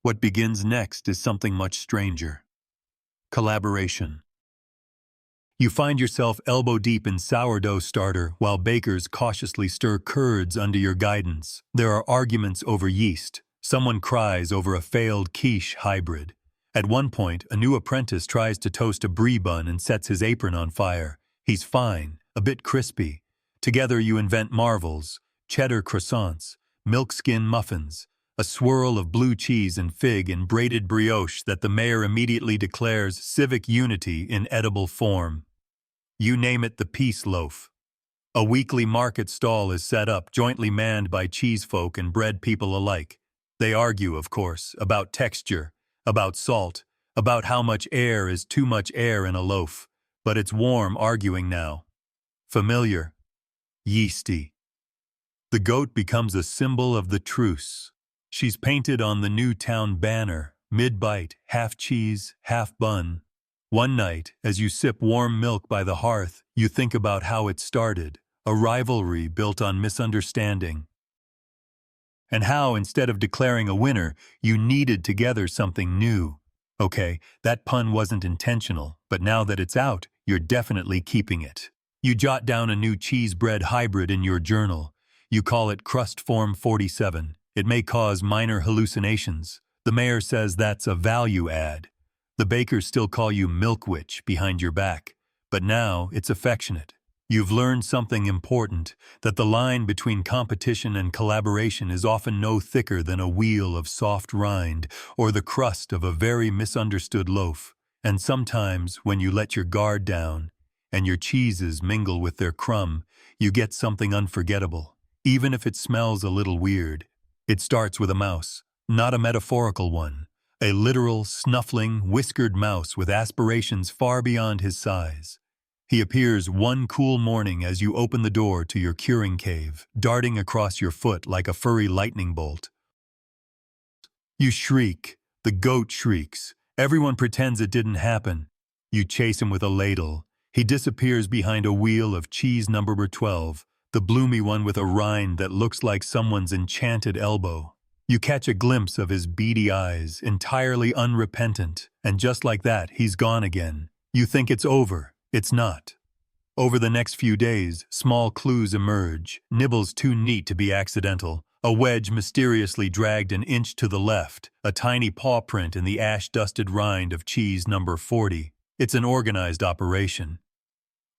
A: What begins next is something much stranger. Collaboration. You find yourself elbow-deep in sourdough starter while bakers cautiously stir curds under your guidance. There are arguments over yeast. Someone cries over a failed quiche hybrid. At one point, a new apprentice tries to toast a brie bun and sets his apron on fire. He's fine, a bit crispy. Together you invent marvels, cheddar croissants, milk skin muffins, a swirl of blue cheese and fig in braided brioche that the mayor immediately declares civic unity in edible form. You name it the peace loaf. A weekly market stall is set up, jointly manned by cheese folk and bread people alike. They argue, of course, about texture, about salt, about how much air is too much air in a loaf. But it's warm arguing now. Familiar. Yeasty. The goat becomes a symbol of the truce. She's painted on the new town banner, mid-bite, half cheese, half bun. One night, as you sip warm milk by the hearth, you think about how it started, a rivalry built on misunderstanding. and how, instead of declaring a winner, you kneaded together something new. Okay, that pun wasn't intentional, but now that it's out, you're definitely keeping it. You jot down a new cheese bread hybrid in your journal. You call it Crust Form 47. It may cause minor hallucinations. The mayor says that's a value add. The bakers still call you Milk Witch behind your back, but now it's affectionate. You've learned something important, that the line between competition and collaboration is often no thicker than a wheel of soft rind or the crust of a very misunderstood loaf. And sometimes, when you let your guard down and your cheeses mingle with their crumb, you get something unforgettable, even if it smells a little weird. It starts with a mouse, not a metaphorical one, a literal, snuffling, whiskered mouse with aspirations far beyond his size. He appears one cool morning as you open the door to your curing cave, darting across your foot like a furry lightning bolt. You shriek. The goat shrieks. Everyone pretends it didn't happen. You chase him with a ladle. He disappears behind a wheel of cheese number 12, the bloomy one with a rind that looks like someone's enchanted elbow. You catch a glimpse of his beady eyes, entirely unrepentant, and just like that, he's gone again. You think it's over. It's not. Over the next few days, small clues emerge, nibbles too neat to be accidental, a wedge mysteriously dragged an inch to the left, a tiny paw print in the ash-dusted rind of cheese number 40. It's an organized operation.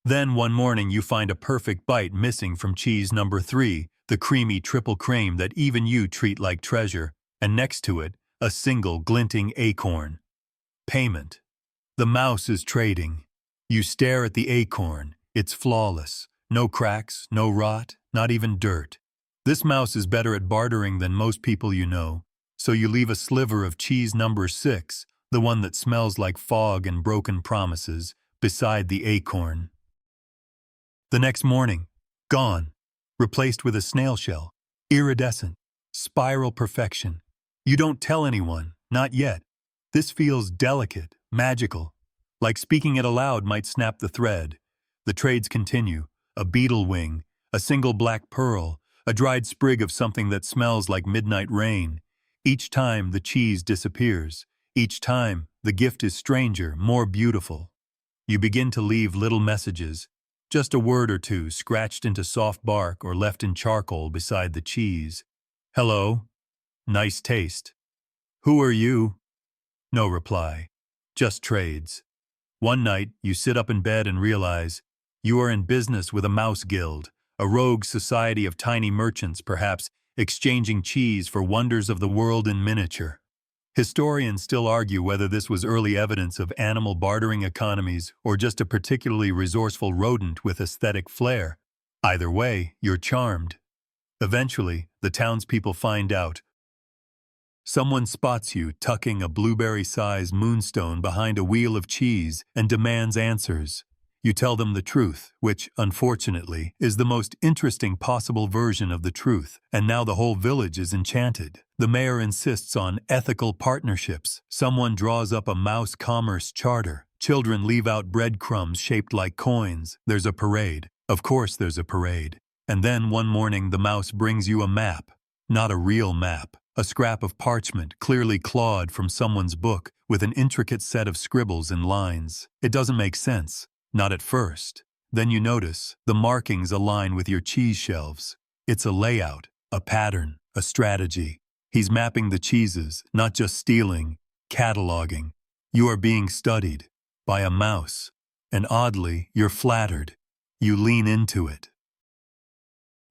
A: Then one morning you find a perfect bite missing from cheese number 3, the creamy triple cream that even you treat like treasure, and next to it, a single glinting acorn. Payment. The mouse is trading. You stare at the acorn. It's flawless. No cracks, no rot, not even dirt. This mouse is better at bartering than most people you know, so you leave a sliver of cheese number 6, the one that smells like fog and broken promises, beside the acorn. The next morning, gone, replaced with a snail shell, iridescent, spiral perfection. You don't tell anyone, not yet. This feels delicate, magical. Like speaking it aloud might snap the thread. The trades continue, a beetle wing, a single black pearl, a dried sprig of something that smells like midnight rain. Each time the cheese disappears. Each time the gift is stranger, more beautiful. You begin to leave little messages, just a word or two scratched into soft bark or left in charcoal beside the cheese. Hello. Nice taste. Who are you? No reply. Just trades. One night, you sit up in bed and realize you are in business with a mouse guild, a rogue society of tiny merchants, perhaps, exchanging cheese for wonders of the world in miniature. Historians still argue whether this was early evidence of animal bartering economies or just a particularly resourceful rodent with aesthetic flair. Either way, you're charmed. Eventually, the townspeople find out. Someone spots you tucking a blueberry-sized moonstone behind a wheel of cheese and demands answers. You tell them the truth, which, unfortunately, is the most interesting possible version of the truth, and now the whole village is enchanted. The mayor insists on ethical partnerships. Someone draws up a mouse commerce charter. Children leave out breadcrumbs shaped like coins. There's a parade. Of course there's a parade. And then one morning the mouse brings you a map. Not a real map. A scrap of parchment, clearly clawed from someone's book, with an intricate set of scribbles and lines. It doesn't make sense. Not at first. Then you notice the markings align with your cheese shelves. It's a layout, a pattern, a strategy. He's mapping the cheeses, not just stealing, cataloging. You are being studied by a mouse, and oddly, you're flattered. You lean into it.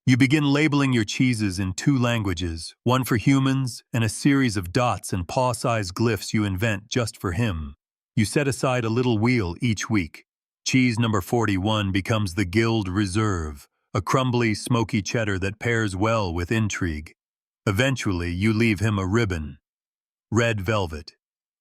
A: You begin labeling your cheeses in 2 languages, one for humans and a series of dots and paw-sized glyphs you invent just for him. You set aside a little wheel each week. Cheese number 41 becomes the Guild Reserve, a crumbly, smoky cheddar that pairs well with intrigue. Eventually, you leave him a ribbon. Red velvet.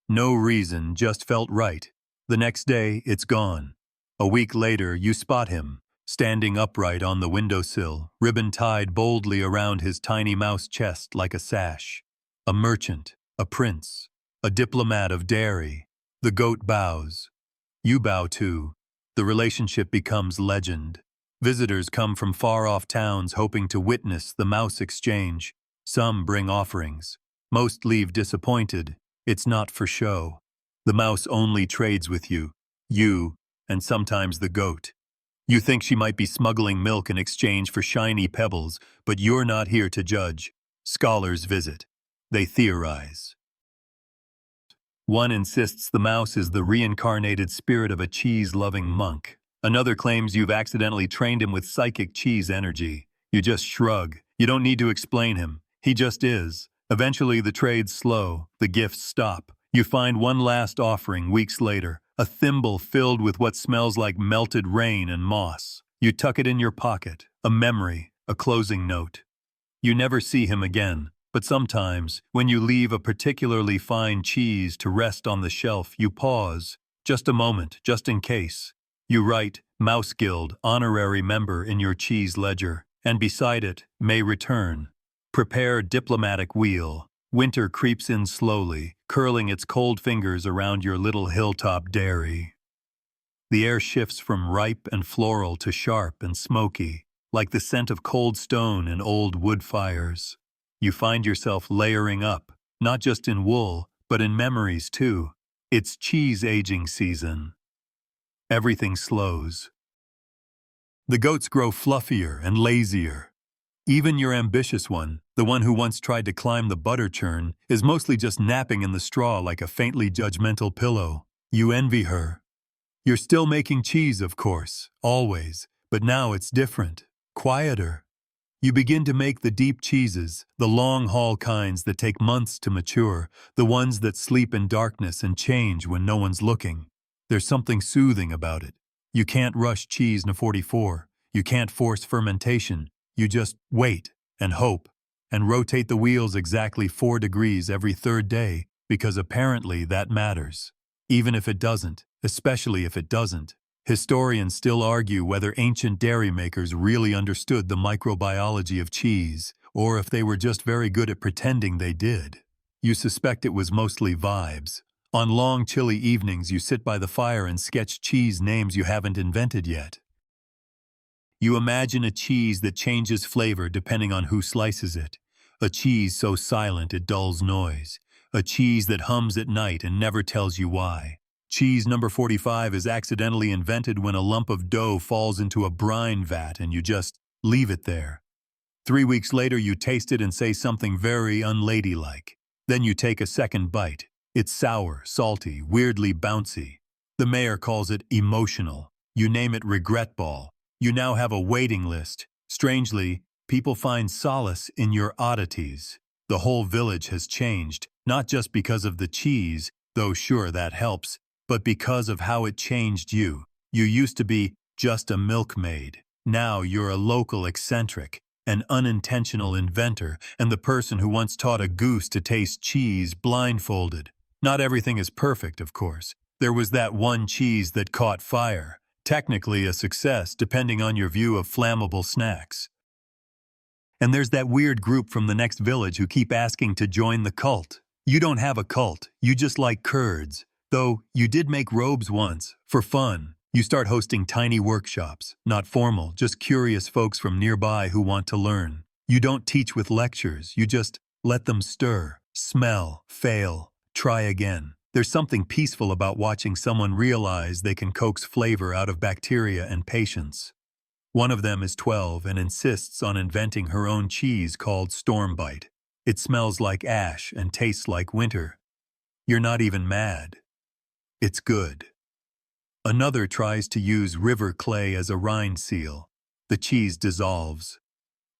A: No reason, just felt right. The next day, it's gone. A week later, you spot him, standing upright on the windowsill, ribbon tied boldly around his tiny mouse chest like a sash. A merchant, a prince, a diplomat of dairy. The goat bows. You bow too. The relationship becomes legend. Visitors come from far-off towns hoping to witness the mouse exchange. Some bring offerings. Most leave disappointed. It's not for show. The mouse only trades with you, and sometimes the goat. You think she might be smuggling milk in exchange for shiny pebbles, but you're not here to judge. Scholars visit. They theorize. One insists the mouse is the reincarnated spirit of a cheese-loving monk. Another claims you've accidentally trained him with psychic cheese energy. You just shrug. You don't need to explain him. He just is. Eventually the trade's slow. The gifts stop. You find one last offering weeks later. A thimble filled with what smells like melted rain and moss. You tuck it in your pocket. A memory. A closing note. You never see him again. But sometimes, when you leave a particularly fine cheese to rest on the shelf, you pause. Just a moment, just in case. You write, Mouse Guild, honorary member in your cheese ledger, and beside it, may return. Prepare diplomatic wheel. Winter creeps in slowly, curling its cold fingers around your little hilltop dairy. The air shifts from ripe and floral to sharp and smoky, like the scent of cold stone in old wood fires. You find yourself layering up, not just in wool, but in memories too. It's cheese aging season. Everything slows. The goats grow fluffier and lazier. Even your ambitious one, the one who once tried to climb the butter churn, is mostly just napping in the straw like a faintly judgmental pillow. You envy her. You're still making cheese, of course, always, but now it's different, quieter. You begin to make the deep cheeses, the long-haul kinds that take months to mature, the ones that sleep in darkness and change when no one's looking. There's something soothing about it. You can't rush cheese in 44. You can't force fermentation. You just wait and hope and rotate the wheels exactly 4 degrees every third day because apparently that matters. Even if it doesn't, especially if it doesn't. Historians still argue whether ancient dairy makers really understood the microbiology of cheese, or if they were just very good at pretending they did. You suspect it was mostly vibes. On long, chilly evenings, you sit by the fire and sketch cheese names you haven't invented yet. You imagine a cheese that changes flavor depending on who slices it. A cheese so silent it dulls noise. A cheese that hums at night and never tells you why. Cheese number 45 is accidentally invented when a lump of dough falls into a brine vat and you just leave it there. 3 weeks later you taste it and say something very unladylike. Then you take a second bite. It's sour, salty, weirdly bouncy. The mayor calls it emotional. You name it regret ball. You now have a waiting list. Strangely, people find solace in your oddities. The whole village has changed, not just because of the cheese, though sure that helps, but because of how it changed you. You used to be just a milkmaid. Now you're a local eccentric, an unintentional inventor, and the person who once taught a goose to taste cheese blindfolded. Not everything is perfect, of course. There was that one cheese that caught fire. Technically a success, depending on your view of flammable snacks. And there's that weird group from the next village who keep asking to join the cult. You don't have a cult, you just like curds. Though, you did make robes once, for fun. You start hosting tiny workshops, not formal, just curious folks from nearby who want to learn. You don't teach with lectures, you just let them stir, smell, fail, try again. There's something peaceful about watching someone realize they can coax flavor out of bacteria and patience. One of them is 12 and insists on inventing her own cheese called Stormbite. It smells like ash and tastes like winter. You're not even mad. It's good. Another tries to use river clay as a rind seal. The cheese dissolves.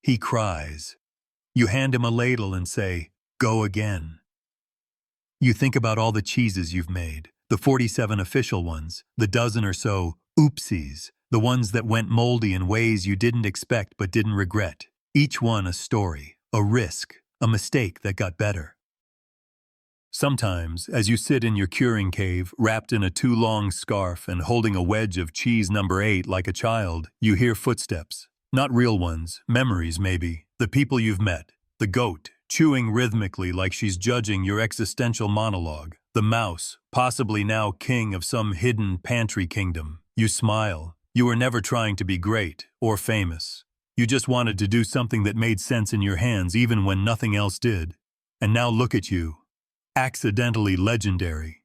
A: He cries. You hand him a ladle and say, "Go again." You think about all the cheeses you've made, the 47 official ones, the dozen or so oopsies, the ones that went moldy in ways you didn't expect but didn't regret. Each one a story, a risk, a mistake that got better. Sometimes, as you sit in your curing cave, wrapped in a too long scarf and holding a wedge of cheese number 8 like a child, you hear footsteps. Not real ones, memories maybe, the people you've met, the goat, chewing rhythmically like she's judging your existential monologue, the mouse, possibly now king of some hidden pantry kingdom. You smile. You were never trying to be great or famous. You just wanted to do something that made sense in your hands even when nothing else did. And now look at you. Accidentally legendary.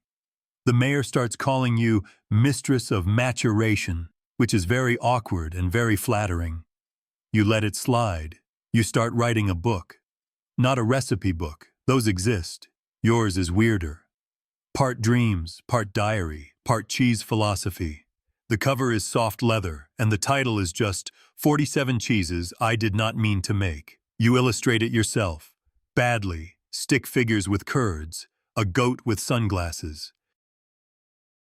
A: The mayor starts calling you Mistress of Maturation, which is very awkward and very flattering. You let it slide. You start writing a book. Not a recipe book. Those exist. Yours is weirder. Part dreams, part diary, part cheese philosophy. The cover is soft leather, and the title is just 47 Cheeses I Did Not Mean to Make. You illustrate it yourself. Badly. Stick figures with curds. A goat with sunglasses.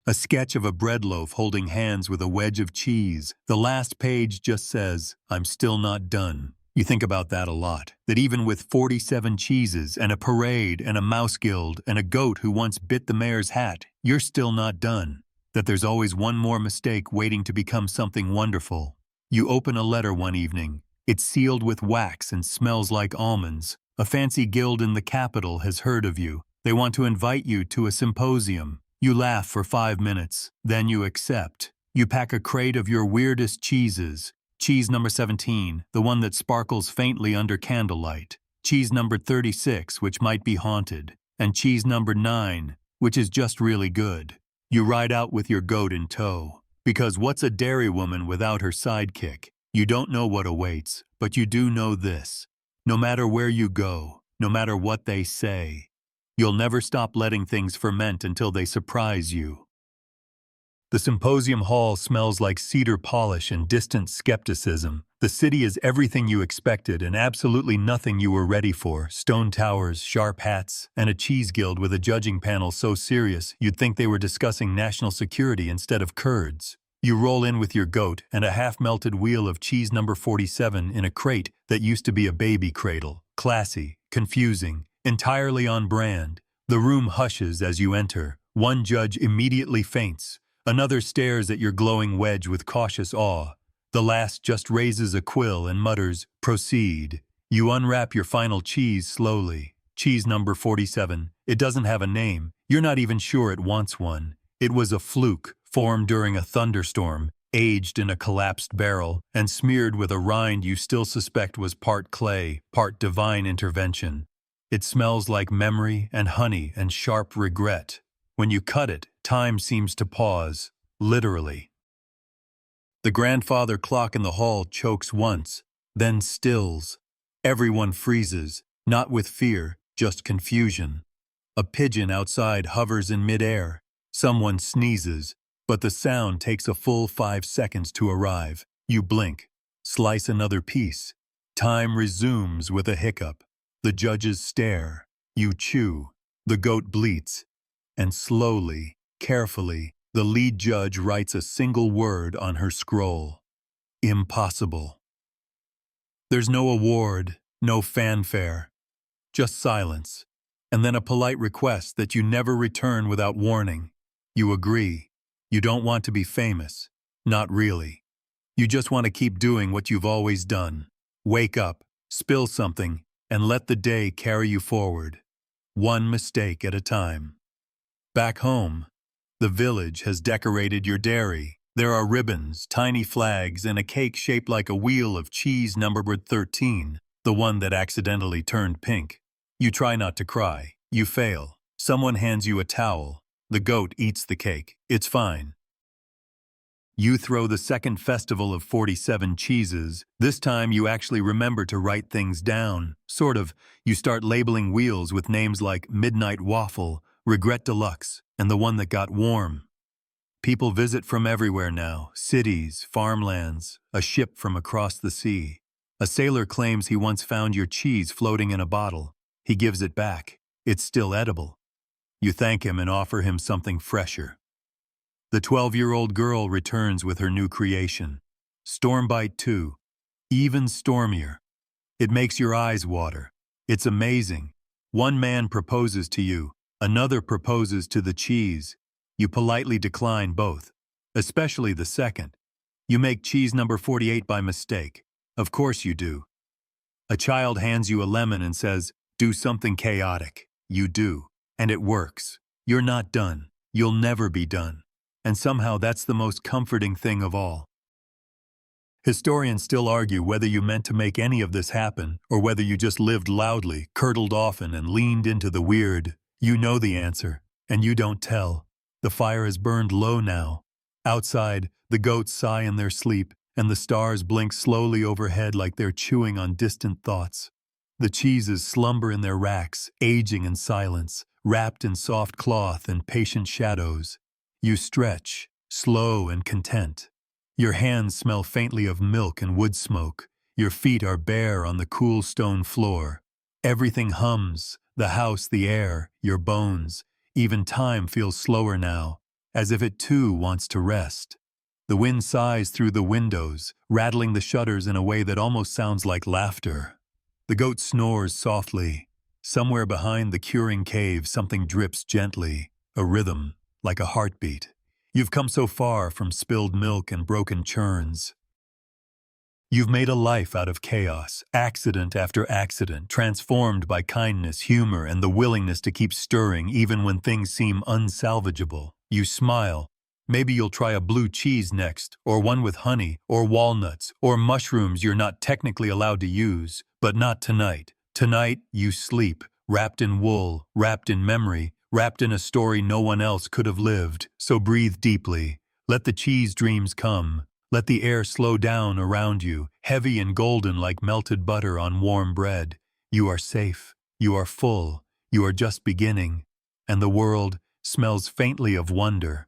A: A sketch of a bread loaf holding hands with a wedge of cheese. The last page just says, I'm still not done. You think about that a lot. That even with 47 cheeses and a parade and a mouse guild and a goat who once bit the mayor's hat, you're still not done. That there's always one more mistake waiting to become something wonderful. You open a letter one evening. It's sealed with wax and smells like almonds. A fancy guild in the capital has heard of you. They want to invite you to a symposium. You laugh for 5 minutes. Then you accept. You pack a crate of your weirdest cheeses. Cheese number 17, the one that sparkles faintly under candlelight. Cheese number 36, which might be haunted. And cheese number 9, which is just really good. You ride out with your goat in tow. Because what's a dairy woman without her sidekick? You don't know what awaits, but you do know this. No matter where you go, no matter what they say, you'll never stop letting things ferment until they surprise you. The symposium hall smells like cedar polish and distant skepticism. The city is everything you expected and absolutely nothing you were ready for. Stone towers, sharp hats, and a cheese guild with a judging panel so serious you'd think they were discussing national security instead of curds. You roll in with your goat and a half-melted wheel of cheese number 47 in a crate that used to be a baby cradle. Classy, confusing, entirely on brand. The room hushes as you enter. One judge immediately faints. Another stares at your glowing wedge with cautious awe. The last just raises a quill and mutters, "Proceed." You unwrap your final cheese slowly. Cheese number 47. It doesn't have a name. You're not even sure it wants one. It was a fluke, formed during a thunderstorm, aged in a collapsed barrel, and smeared with a rind you still suspect was part clay, part divine intervention. It smells like memory and honey and sharp regret. When you cut it, time seems to pause, literally. The grandfather clock in the hall chokes once, then stills. Everyone freezes, not with fear, just confusion. A pigeon outside hovers in midair. Someone sneezes, but the sound takes a full 5 seconds to arrive. You blink, slice another piece. Time resumes with a hiccup. The judges stare. You chew. The goat bleats. And slowly, carefully, the lead judge writes a single word on her scroll. Impossible. There's no award, no fanfare, just silence, and then a polite request that you never return without warning. You agree. You don't want to be famous. Not really. You just want to keep doing what you've always done. Wake up, spill something, and let the day carry you forward. One mistake at a time. Back home, the village has decorated your dairy. There are ribbons, tiny flags, and a cake shaped like a wheel of cheese numbered 13, the one that accidentally turned pink. You try not to cry. You fail. Someone hands you a towel. The goat eats the cake. It's fine. You throw the second festival of 47 cheeses. This time you actually remember to write things down. Sort of. You start labeling wheels with names like Midnight Waffle, Regret Deluxe, and the one that got warm. People visit from everywhere now, cities, farmlands, a ship from across the sea. A sailor claims he once found your cheese floating in a bottle. He gives it back. It's still edible. You thank him and offer him something fresher. The 12-year-old girl returns with her new creation. Stormbite 2. Even stormier. It makes your eyes water. It's amazing. One man proposes to you. Another proposes to the cheese. You politely decline both, especially the second. You make cheese number 48 by mistake. Of course you do. A child hands you a lemon and says, "Do something chaotic." You do. And it works. You're not done. You'll never be done. And somehow that's the most comforting thing of all. Historians still argue whether you meant to make any of this happen, or whether you just lived loudly, curdled often, and leaned into the weird. You know the answer, and you don't tell. The fire has burned low now. Outside, the goats sigh in their sleep, and the stars blink slowly overhead like they're chewing on distant thoughts. The cheeses slumber in their racks, aging in silence, wrapped in soft cloth and patient shadows. You stretch, slow and content. Your hands smell faintly of milk and wood smoke. Your feet are bare on the cool stone floor. Everything hums, the house, the air, your bones. Even time feels slower now, as if it too wants to rest. The wind sighs through the windows, rattling the shutters in a way that almost sounds like laughter. The goat snores softly. Somewhere behind the curing cave, something drips gently, a rhythm, like a heartbeat. You've come so far from spilled milk and broken churns. You've made a life out of chaos, accident after accident, transformed by kindness, humor, and the willingness to keep stirring even when things seem unsalvageable. You smile. Maybe you'll try a blue cheese next, or one with honey, or walnuts, or mushrooms you're not technically allowed to use, but not tonight. Tonight, you sleep, wrapped in wool, wrapped in memory, wrapped in a story no one else could have lived. So breathe deeply. Let the cheese dreams come. Let the air slow down around you, heavy and golden like melted butter on warm bread. You are safe. You are full. You are just beginning. And the world smells faintly of wonder,